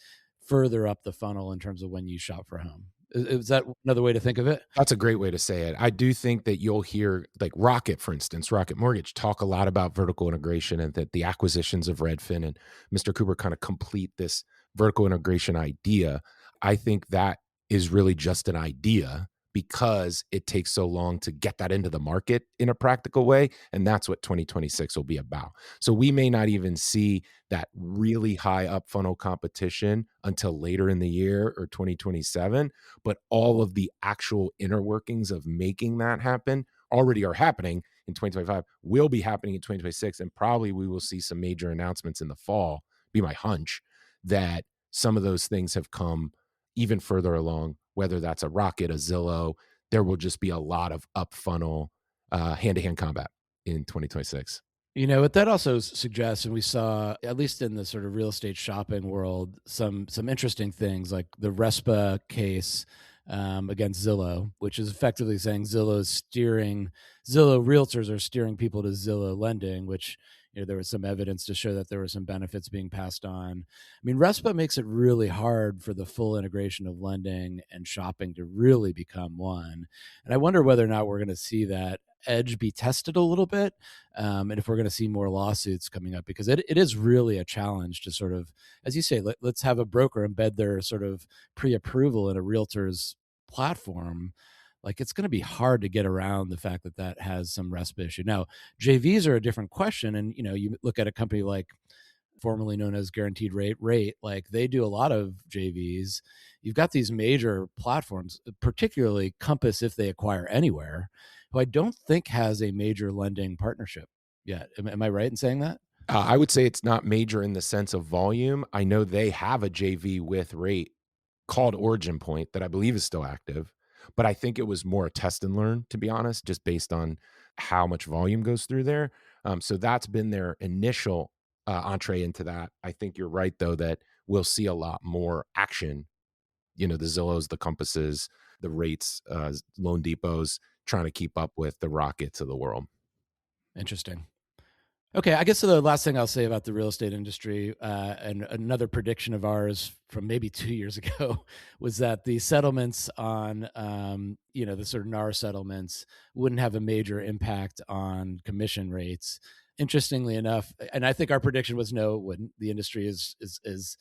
further up the funnel in terms of when you shop for a home. Is that another way to think of it? That's a great way to say it. I do think that you'll hear like Rocket, for instance, Rocket Mortgage talk a lot about vertical integration and that the acquisitions of Redfin and Mr. Cooper kind of complete this vertical integration idea. I think that is really just an idea because it takes so long to get that into the market in a practical way. And that's what 2026 will be about. So we may not even see that really high up funnel competition until later in the year or 2027, but all of the actual inner workings of making that happen already are happening in 2025, will be happening in 2026, and probably we will see some major announcements in the fall, be my hunch, that some of those things have come even further along, whether that's a Rocket, a Zillow. There will just be a lot of up funnel hand-to-hand combat in 2026. You know what that also suggests, and we saw at least in the sort of real estate shopping world, some interesting things like the RESPA case against Zillow, which is effectively saying Zillow realtors are steering people to Zillow lending, which there was some evidence to show that there were some benefits being passed on. I mean, RESPA makes it really hard for the full integration of lending and shopping to really become one. And I wonder whether or not we're going to see that edge be tested a little bit, and if we're going to see more lawsuits coming up, because it is really a challenge to sort of, as you say, let's have a broker embed their sort of pre-approval in a realtor's platform. Like, it's going to be hard to get around the fact that that has some RESPA issue. Now, JVs are a different question, and you look at a company like formerly known as Guaranteed Rate, like they do a lot of JVs. You've got these major platforms, particularly Compass, if they acquire Anywhere, who I don't think has a major lending partnership yet. Am I right in saying that? I would say it's not major in the sense of volume. I know they have a JV with Rate called Origin Point that I believe is still active, but I think it was more a test and learn, to be honest, just based on how much volume goes through there. So that's been their initial entree into that. I think you're right, though, that we'll see a lot more action. The Zillows, the Compasses, the Rates, Loan Depots, trying to keep up with the Rockets of the world. Interesting. Okay, I guess the last thing I'll say about the real estate industry, and another prediction of ours from maybe 2 years ago, was that the settlements on, the sort of NAR settlements wouldn't have a major impact on commission rates. Interestingly enough, and I think our prediction was no, it wouldn't. The industry is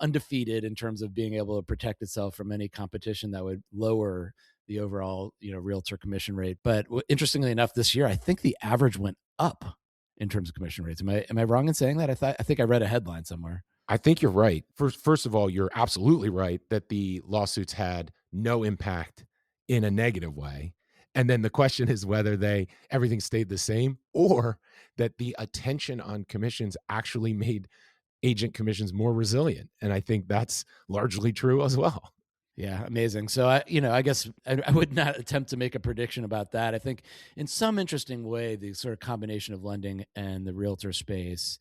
undefeated in terms of being able to protect itself from any competition that would lower the overall, realtor commission rate. But interestingly enough, this year I think the average went up in terms of commission rates. Am I wrong in saying that? I think I read a headline somewhere. I think you're right. First of all, you're absolutely right that the lawsuits had no impact in a negative way. And then the question is whether everything stayed the same or that the attention on commissions actually made agent commissions more resilient. And I think that's largely true as well. Yeah, amazing. So I guess I would not attempt to make a prediction about that. I think in some interesting way, the sort of combination of lending and the realtor space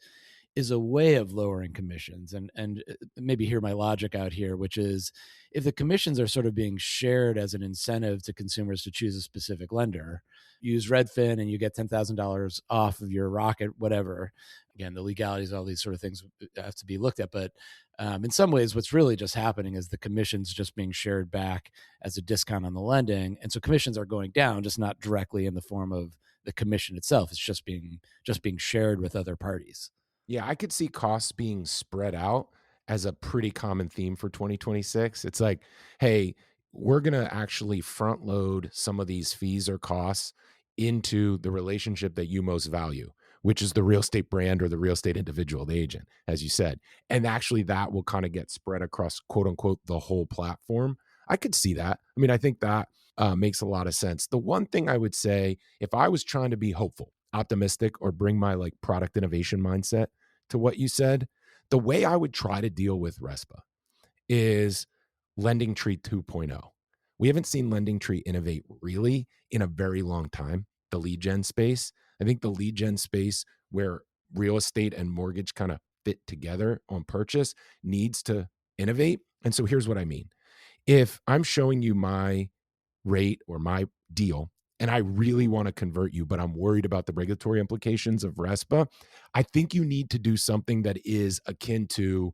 is a way of lowering commissions, and maybe hear my logic out here, which is if the commissions are sort of being shared as an incentive to consumers to choose a specific lender, use Redfin and you get $10,000 off of your Rocket, whatever. Again, the legalities, all these sort of things have to be looked at, but in some ways, what's really just happening is the commissions just being shared back as a discount on the lending, and so commissions are going down, just not directly in the form of the commission itself. It's just being shared with other parties. Yeah, I could see costs being spread out as a pretty common theme for 2026. It's like, hey, we're going to actually front load some of these fees or costs into the relationship that you most value, which is the real estate brand or the real estate individual, the agent, as you said. And actually that will kind of get spread across, quote unquote, the whole platform. I could see that. I mean, I think that makes a lot of sense. The one thing I would say, if I was trying to be hopeful, optimistic, or bring my like product innovation mindset to what you said, the way I would try to deal with RESPA is Lending Tree 2.0. We haven't seen Lending Tree innovate really in a very long time, the lead gen space. I think the lead gen space where real estate and mortgage kind of fit together on purchase needs to innovate. And so here's what I mean. If I'm showing you my rate or my deal and I really want to convert you, but I'm worried about the regulatory implications of RESPA, I think you need to do something that is akin to,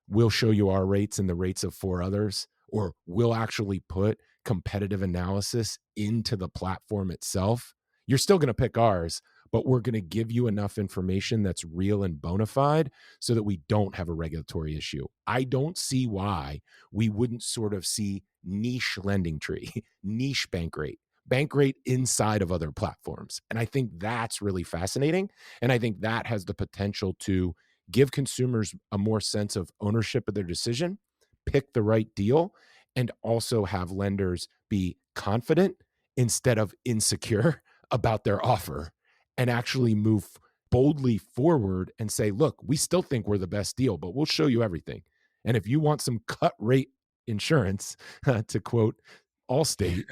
we'll show you our rates and the rates of four others, or we'll actually put competitive analysis into the platform itself. You're still going to pick ours, but we're going to give you enough information that's real and bona fide so that we don't have a regulatory issue. I don't see why we wouldn't sort of see niche Lending Tree, niche bank rate inside of other platforms. And I think that's really fascinating. And I think that has the potential to give consumers a more sense of ownership of their decision, pick the right deal, and also have lenders be confident instead of insecure about their offer, and actually move boldly forward and say, look, we still think we're the best deal, but we'll show you everything. And if you want some cut rate insurance, to quote Allstate,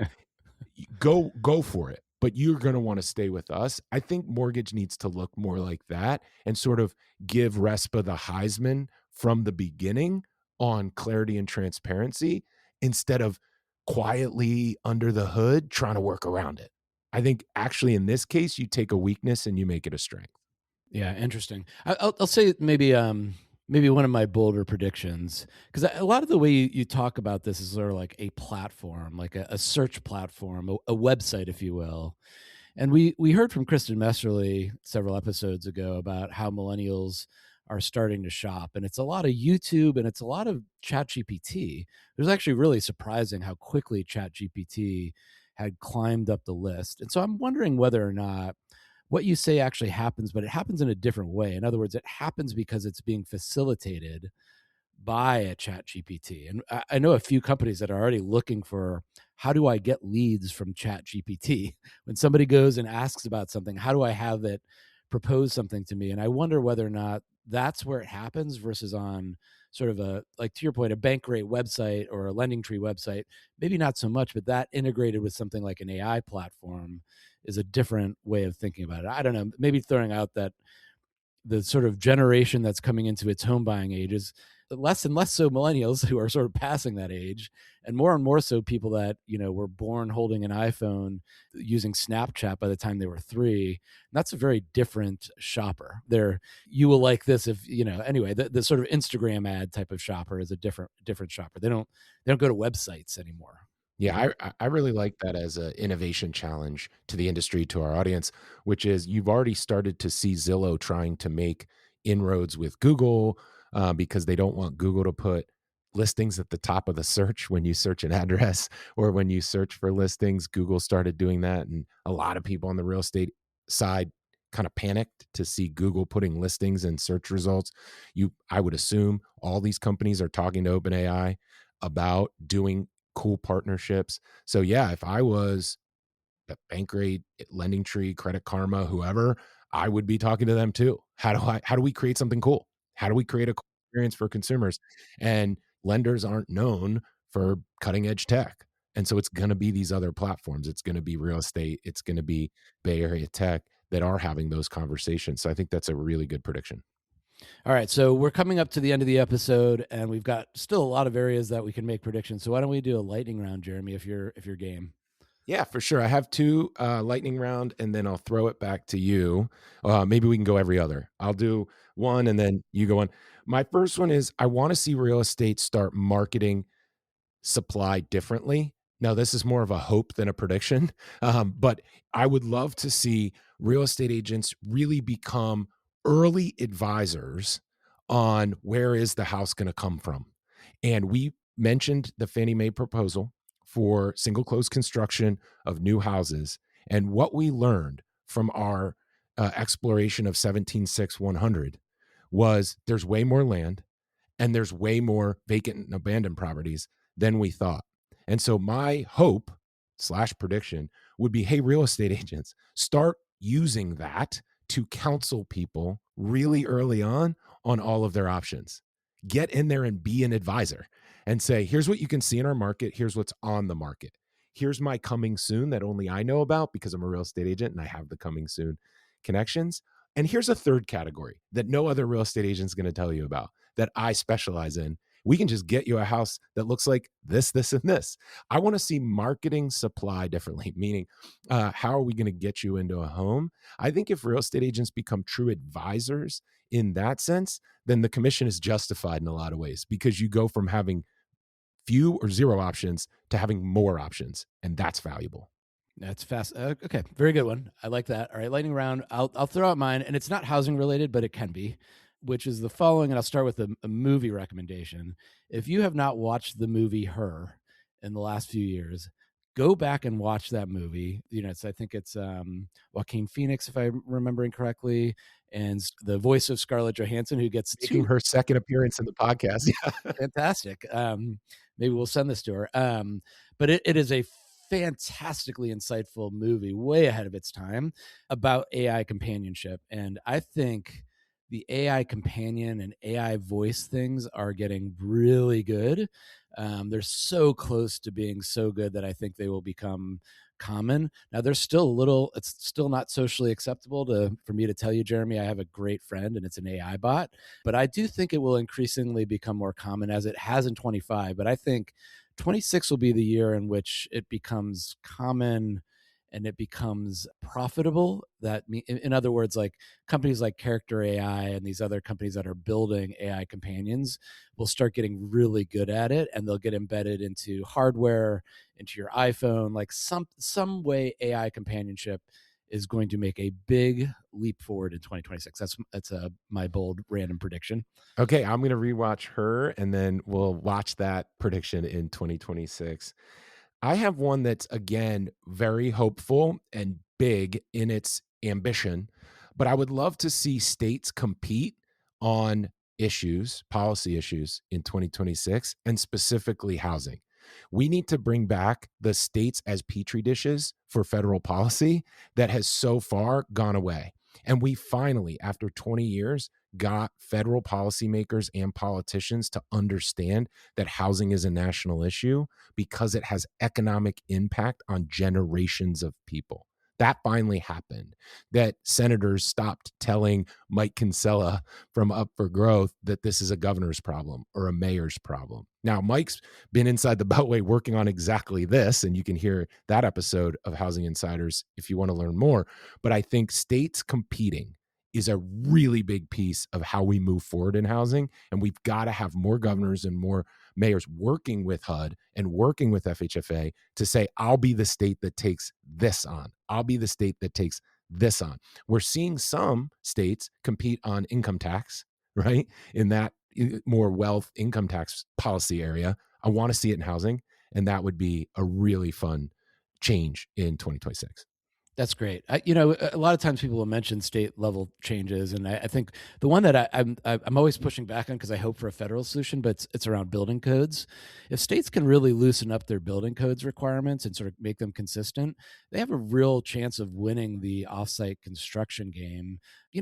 go for it, but you're going to want to stay with us. I think mortgage needs to look more like that and sort of give RESPA the Heisman from the beginning on clarity and transparency instead of quietly under the hood trying to work around it. I think actually in this case, you take a weakness and you make it a strength. Yeah, interesting. I'll say maybe one of my bolder predictions, because a lot of the way you talk about this is sort of like a platform, like a search platform, a website, if you will. And we heard from Kristen Messerly several episodes ago about how millennials are starting to shop, and it's a lot of YouTube and it's a lot of ChatGPT. It was actually really surprising how quickly ChatGPT had climbed up the list. And so I'm wondering whether or not what you say actually happens, but it happens in a different way. In other words, it happens because it's being facilitated by a chat GPT. And I know a few companies that are already looking for, how do I get leads from chat GPT? When somebody goes and asks about something, how do I have it propose something to me? And I wonder whether or not that's where it happens versus on sort of a, like to your point, a bank rate website or a Lending Tree website, maybe not so much, but that integrated with something like an AI platform is a different way of thinking about it. I don't know, maybe throwing out that the sort of generation that's coming into its home buying age is less and less so millennials who are sort of passing that age, and more so people that, you know, were born holding an iPhone using Snapchat by the time they were 3. And that's a very different shopper. You will like this if, you know, anyway, the sort of Instagram ad type of shopper is a different shopper. They don't go to websites anymore. Yeah, I really like that as an innovation challenge to the industry, to our audience, which is you've already started to see Zillow trying to make inroads with Google because they don't want Google to put listings at the top of the search when you search an address or when you search for listings. Google started doing that, and a lot of people on the real estate side kind of panicked to see Google putting listings in search results. I would assume all these companies are talking to OpenAI about doing cool partnerships. So yeah, if I was at Bankrate, Lending Tree, Credit Karma, whoever, I would be talking to them too. How do we create something cool? How do we create a cool experience for consumers? And lenders aren't known for cutting edge tech. And so it's going to be these other platforms. It's going to be real estate. It's going to be Bay Area tech that are having those conversations. So I think that's a really good prediction. All right, so we're coming up to the end of the episode, and we've got still a lot of areas that we can make predictions. So why don't we do a lightning round, Jeremy, if you're game? Yeah, for sure. I have 2 lightning round, and then I'll throw it back to you. Maybe we can go every other. I'll do one, and then you go on. My first one is, I want to see real estate start marketing supply differently. Now, this is more of a hope than a prediction, but I would love to see real estate agents really become early advisors on where is the house going to come from. And we mentioned the Fannie Mae proposal for single close construction of new houses. And what we learned from our exploration of 176-100 was there's way more land and there's way more vacant and abandoned properties than we thought. And so my hope / prediction would be, hey, real estate agents, start using that to counsel people really early on all of their options. Get in there and be an advisor and say, here's what you can see in our market. Here's what's on the market. Here's my coming soon that only I know about because I'm a real estate agent and I have the coming soon connections. And here's a third category that no other real estate agent is going to tell you about that I specialize in. We can just get you a house that looks like this, this, and this. I want to see marketing supply differently, meaning how are we going to get you into a home? I think if real estate agents become true advisors in that sense, then the commission is justified in a lot of ways because you go from having few or zero options to having more options, and that's valuable. That's fast. Okay, very good one. I like that. All right, lightning round. I'll throw out mine, and it's not housing related, but it can be, which is the following. And I'll start with a movie recommendation. If you have not watched the movie Her in the last few years, go back and watch that movie. I think it's Joaquin Phoenix, if I'm remembering correctly, and the voice of Scarlett Johansson, who gets making her second appearance in the podcast. Yeah, fantastic. Maybe we'll send this to her. But it is a fantastically insightful movie, way ahead of its time, about AI companionship. And I think the AI companion and AI voice things are getting really good. They're so close to being so good that I think they will become common. Now, there's still it's still not socially acceptable for me to tell you, Jeremy, I have a great friend and it's an AI bot, but I do think it will increasingly become more common as it has in 25. But I think 26 will be the year in which it becomes common and it becomes profitable. That in other words, like companies like Character AI and these other companies that are building AI companions will start getting really good at it, and they'll get embedded into hardware, into your iPhone. Like some way AI companionship is going to make a big leap forward in 2026. That's my bold random prediction. Okay, I'm going to rewatch Her, and then we'll watch that prediction in 2026. I have one that's, again, very hopeful and big in its ambition, but I would love to see states compete on policy issues in 2026, and specifically housing. We need to bring back the states as petri dishes for federal policy that has so far gone away. And we finally, after 20 years, got federal policymakers and politicians to understand that housing is a national issue because it has economic impact on generations of people. That finally happened. That senators stopped telling Mike Kinsella from Up for Growth that this is a governor's problem or a mayor's problem. Now, Mike's been inside the Beltway working on exactly this, and you can hear that episode of Housing Insiders if you want to learn more. But I think states competing is a really big piece of how we move forward in housing. And we've got to have more governors and more mayors working with HUD and working with FHFA to say, I'll be the state that takes this on. I'll be the state that takes this on. We're seeing some states compete on income tax, right? In that more wealth income tax policy area. I want to see it in housing. And that would be a really fun change in 2026. That's great. A lot of times people will mention state level changes, and I think the one that I'm always pushing back on because I hope for a federal solution, but it's around building codes. If states can really loosen up their building codes requirements and sort of make them consistent, they have a real chance of winning the offsite construction game.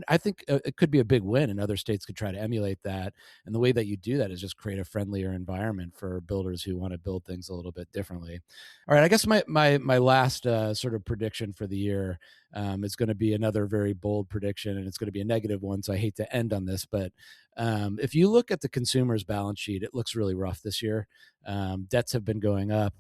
I think it could be a big win, and other states could try to emulate that. And the way that you do that is just create a friendlier environment for builders who want to build things a little bit differently. All right, I guess my last sort of prediction for the year is going to be another very bold prediction, and it's going to be a negative one. So I hate to end on this, but if you look at the consumer's balance sheet, it looks really rough this year. Debts have been going up.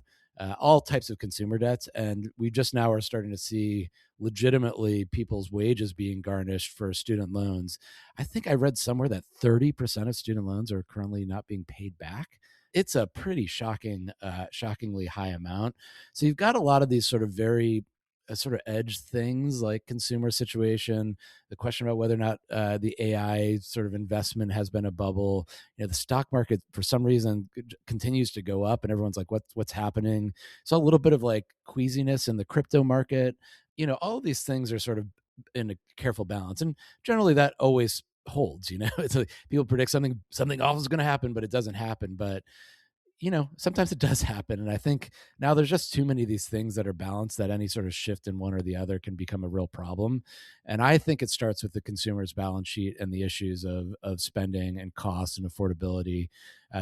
All types of consumer debts. And we just now are starting to see legitimately people's wages being garnished for student loans. I think I read somewhere that 30% of student loans are currently not being paid back. It's a pretty shockingly high amount. So you've got a lot of these sort of very sort of edge things like consumer situation, the question about whether or not the AI sort of investment has been a bubble. The stock market for some reason continues to go up, and everyone's like, what's happening? So a little bit of like queasiness in the crypto market. All of these things are sort of in a careful balance. And generally that always holds, it's like people predict something awful is going to happen, but it doesn't happen. But sometimes it does happen. And I think now there's just too many of these things that are balanced that any sort of shift in one or the other can become a real problem. And I think it starts with the consumer's balance sheet, and the issues of spending and cost and affordability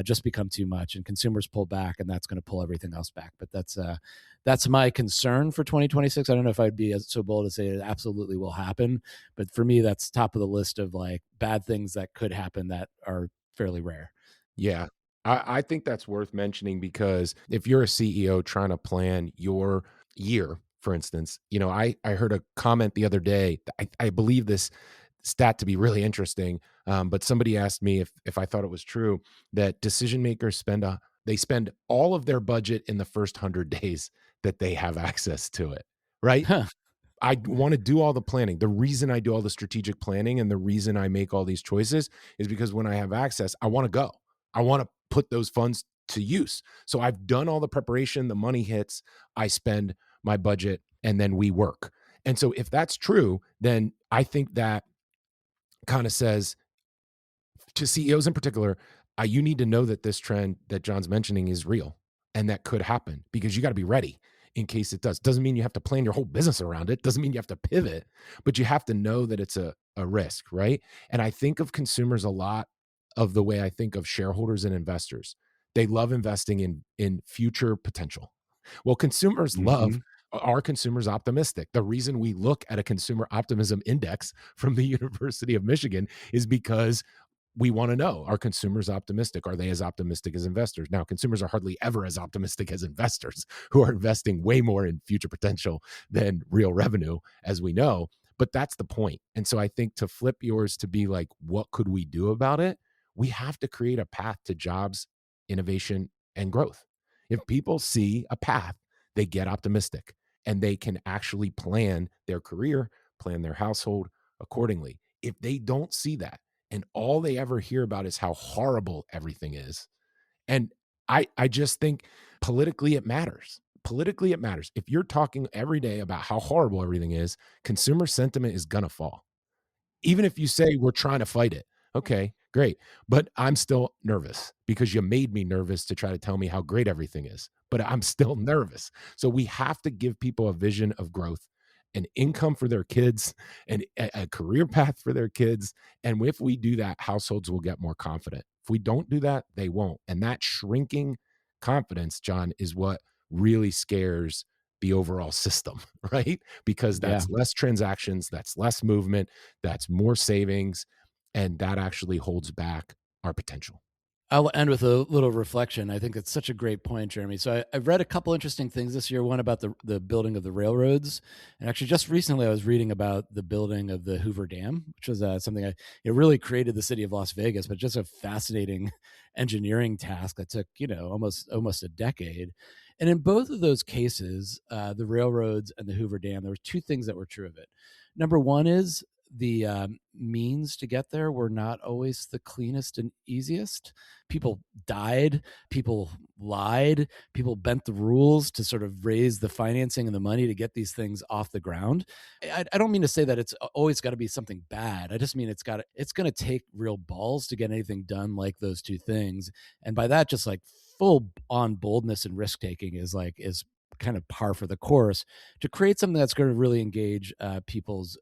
just become too much, and consumers pull back, and that's going to pull everything else back. But that's my concern for 2026. I don't know if I'd be so bold to say it absolutely will happen, but for me, that's top of the list of like bad things that could happen that are fairly rare. Yeah. I think that's worth mentioning because if you're a CEO trying to plan your year, for instance, I heard a comment the other day. I believe this stat to be really interesting, but somebody asked me if I thought it was true that decision makers they spend all of their budget in the first 100 days that they have access to it, right? Huh. I want to do all the planning. The reason I do all the strategic planning and the reason I make all these choices is because when I have access, I want to go. I want to put those funds to use. So I've done all the preparation, the money hits, I spend my budget, and then we work. And so if that's true, then I think that kind of says to CEOs in particular, you need to know that this trend that John's mentioning is real and that could happen because you got to be ready in case it does. Doesn't mean you have to plan your whole business around it. Doesn't mean you have to pivot, but you have to know that it's a risk, right? And I think of consumers a lot of the way I think of shareholders and investors. They love investing in future potential. Well, consumers love Hmm. are consumers optimistic? The reason we look at a consumer optimism index from the University of Michigan is because we want to know, are consumers optimistic? Are they as optimistic as investors? Now, consumers are hardly ever as optimistic as investors who are investing way more in future potential than real revenue, as we know. But that's the point. And so I think to flip yours to be like, what could we do about it? We have to create a path to jobs, innovation, and growth. If people see a path, they get optimistic and they can actually plan their career, plan their household accordingly. If they don't see that, and all they ever hear about is how horrible everything is. And I just think politically it matters. Politically it matters. If you're talking every day about how horrible everything is, consumer sentiment is gonna fall. Even if you say we're trying to fight it. Okay, great. But I'm still nervous because you made me nervous to try to tell me how great everything is. But I'm still nervous. So we have to give people a vision of growth, an income for their kids, and a career path for their kids. And if we do that, households will get more confident. If we don't do that, they won't. And that shrinking confidence, John, is what really scares the overall system, right? Because Yeah. that's less transactions, that's less movement, that's more savings, and that actually holds back our potential. I'll end with a little reflection. I think it's such a great point, Jeremy. So I've read a couple interesting things this year. One about the building of the railroads, and actually just recently I was reading about the building of the Hoover Dam, which was something it really created the city of Las Vegas, but just a fascinating engineering task that took almost a decade. And in both of those cases, the railroads and the Hoover Dam, there were two things that were true of it. Number one is the means to get there were not always the cleanest and easiest. People died, people lied, people bent the rules to sort of raise the financing and the money to get these things off the ground. I don't mean to say that it's always got to be something bad. I just mean it's going to take real balls to get anything done like those two things. And by that, just like full on boldness and risk taking is kind of par for the course to create something that's going to really engage people's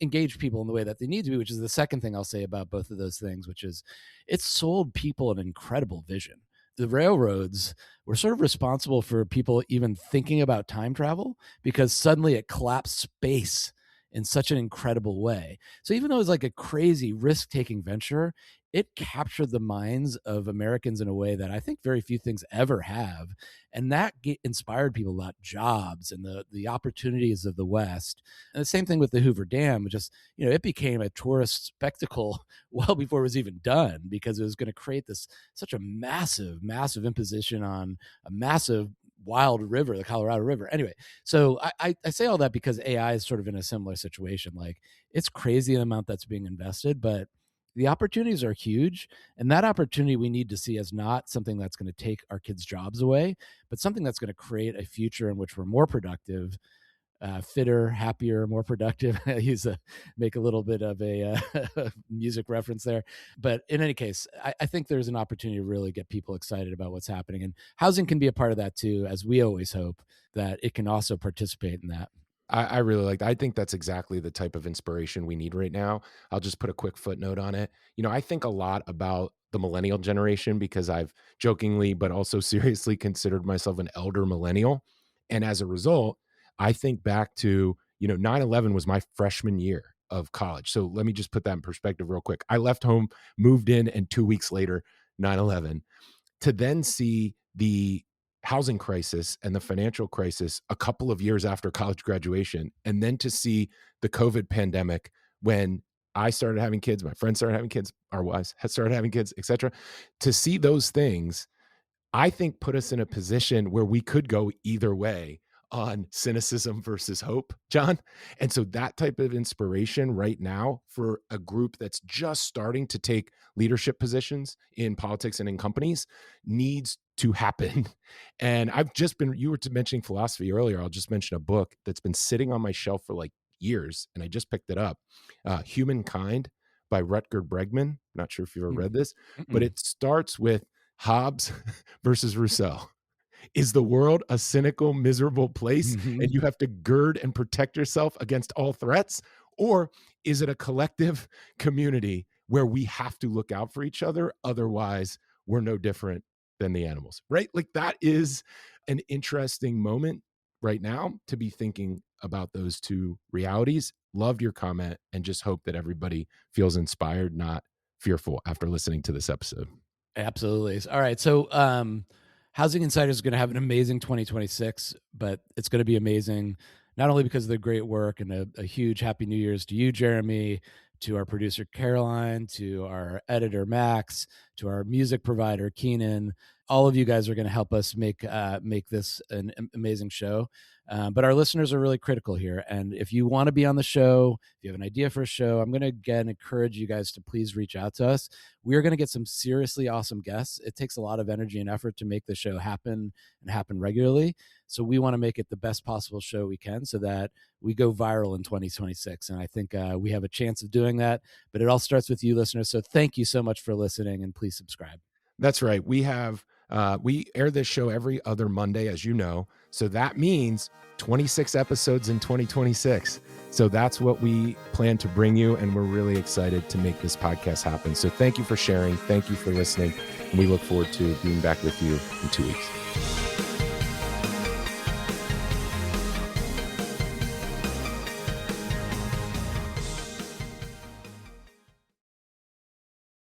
engage people in the way that they need to be, which is the second thing I'll say about both of those things, which is it sold people an incredible vision. The railroads were sort of responsible for people even thinking about time travel because suddenly it collapsed space in such an incredible way. So even though it was like a crazy risk-taking venture, it captured the minds of Americans in a way that I think very few things ever have. And that inspired people about jobs and the opportunities of the West. And the same thing with the Hoover Dam, it became a tourist spectacle well before it was even done because it was going to create such a massive, massive imposition on a massive wild river, the Colorado River. Anyway, so I say all that because AI is sort of in a similar situation. Like it's crazy the amount that's being invested, but the opportunities are huge. And that opportunity we need to see as not something that's going to take our kids' jobs away, but something that's going to create a future in which we're more productive, fitter, happier, more productive. Make a little bit of a music reference there. But in any case, I think there's an opportunity to really get people excited about what's happening. And housing can be a part of that too, as we always hope that it can also participate in that. I really like that. I think that's exactly the type of inspiration we need right now. I'll just put a quick footnote on it. I think a lot about the millennial generation because I've jokingly, but also seriously considered myself an elder millennial. And as a result, I think back to, 9/11 was my freshman year of college. So let me just put that in perspective real quick. I left home, moved in, and 2 weeks later, 9/11, to then see the housing crisis and the financial crisis a couple of years after college graduation, and then to see the COVID pandemic when I started having kids, my friends started having kids, our wives had started having kids, etc. To see those things, I think put us in a position where we could go either way on cynicism versus hope, John. And so that type of inspiration right now for a group that's just starting to take leadership positions in politics and in companies needs to happen. And you were mentioning philosophy earlier. I'll just mention a book that's been sitting on my shelf for like years, and I just picked it up. Humankind by Rutger Bregman. Not sure if you've ever read this, but it starts with Hobbes versus Rousseau. Is the world a cynical, miserable place and you have to gird and protect yourself against all threats? Or is it a collective community where we have to look out for each other? Otherwise, we're no different than the animals, right? Like that is an interesting moment right now to be thinking about those two realities. Loved your comment and just hope that everybody feels inspired, not fearful after listening to this episode. Absolutely. All right. So, Housing Insider is going to have an amazing 2026, but it's going to be amazing not only because of the great work and a huge Happy New Year's to you, Jeremy, to our producer, Caroline, to our editor, Max, to our music provider, Keenan. All of you guys are going to help us make this an amazing show. But our listeners are really critical here. And if you want to be on the show, if you have an idea for a show, I'm going to again encourage you guys to please reach out to us. We're going to get some seriously awesome guests. It takes a lot of energy and effort to make the show happen and happen regularly. So we want to make it the best possible show we can so that we go viral in 2026. And I think we have a chance of doing that. But it all starts with you, listeners. So thank you so much for listening, and please subscribe. That's right. We air this show every other Monday, as you know. So that means 26 episodes in 2026. So that's what we plan to bring you. And we're really excited to make this podcast happen. So thank you for sharing. Thank you for listening. And we look forward to being back with you in 2 weeks.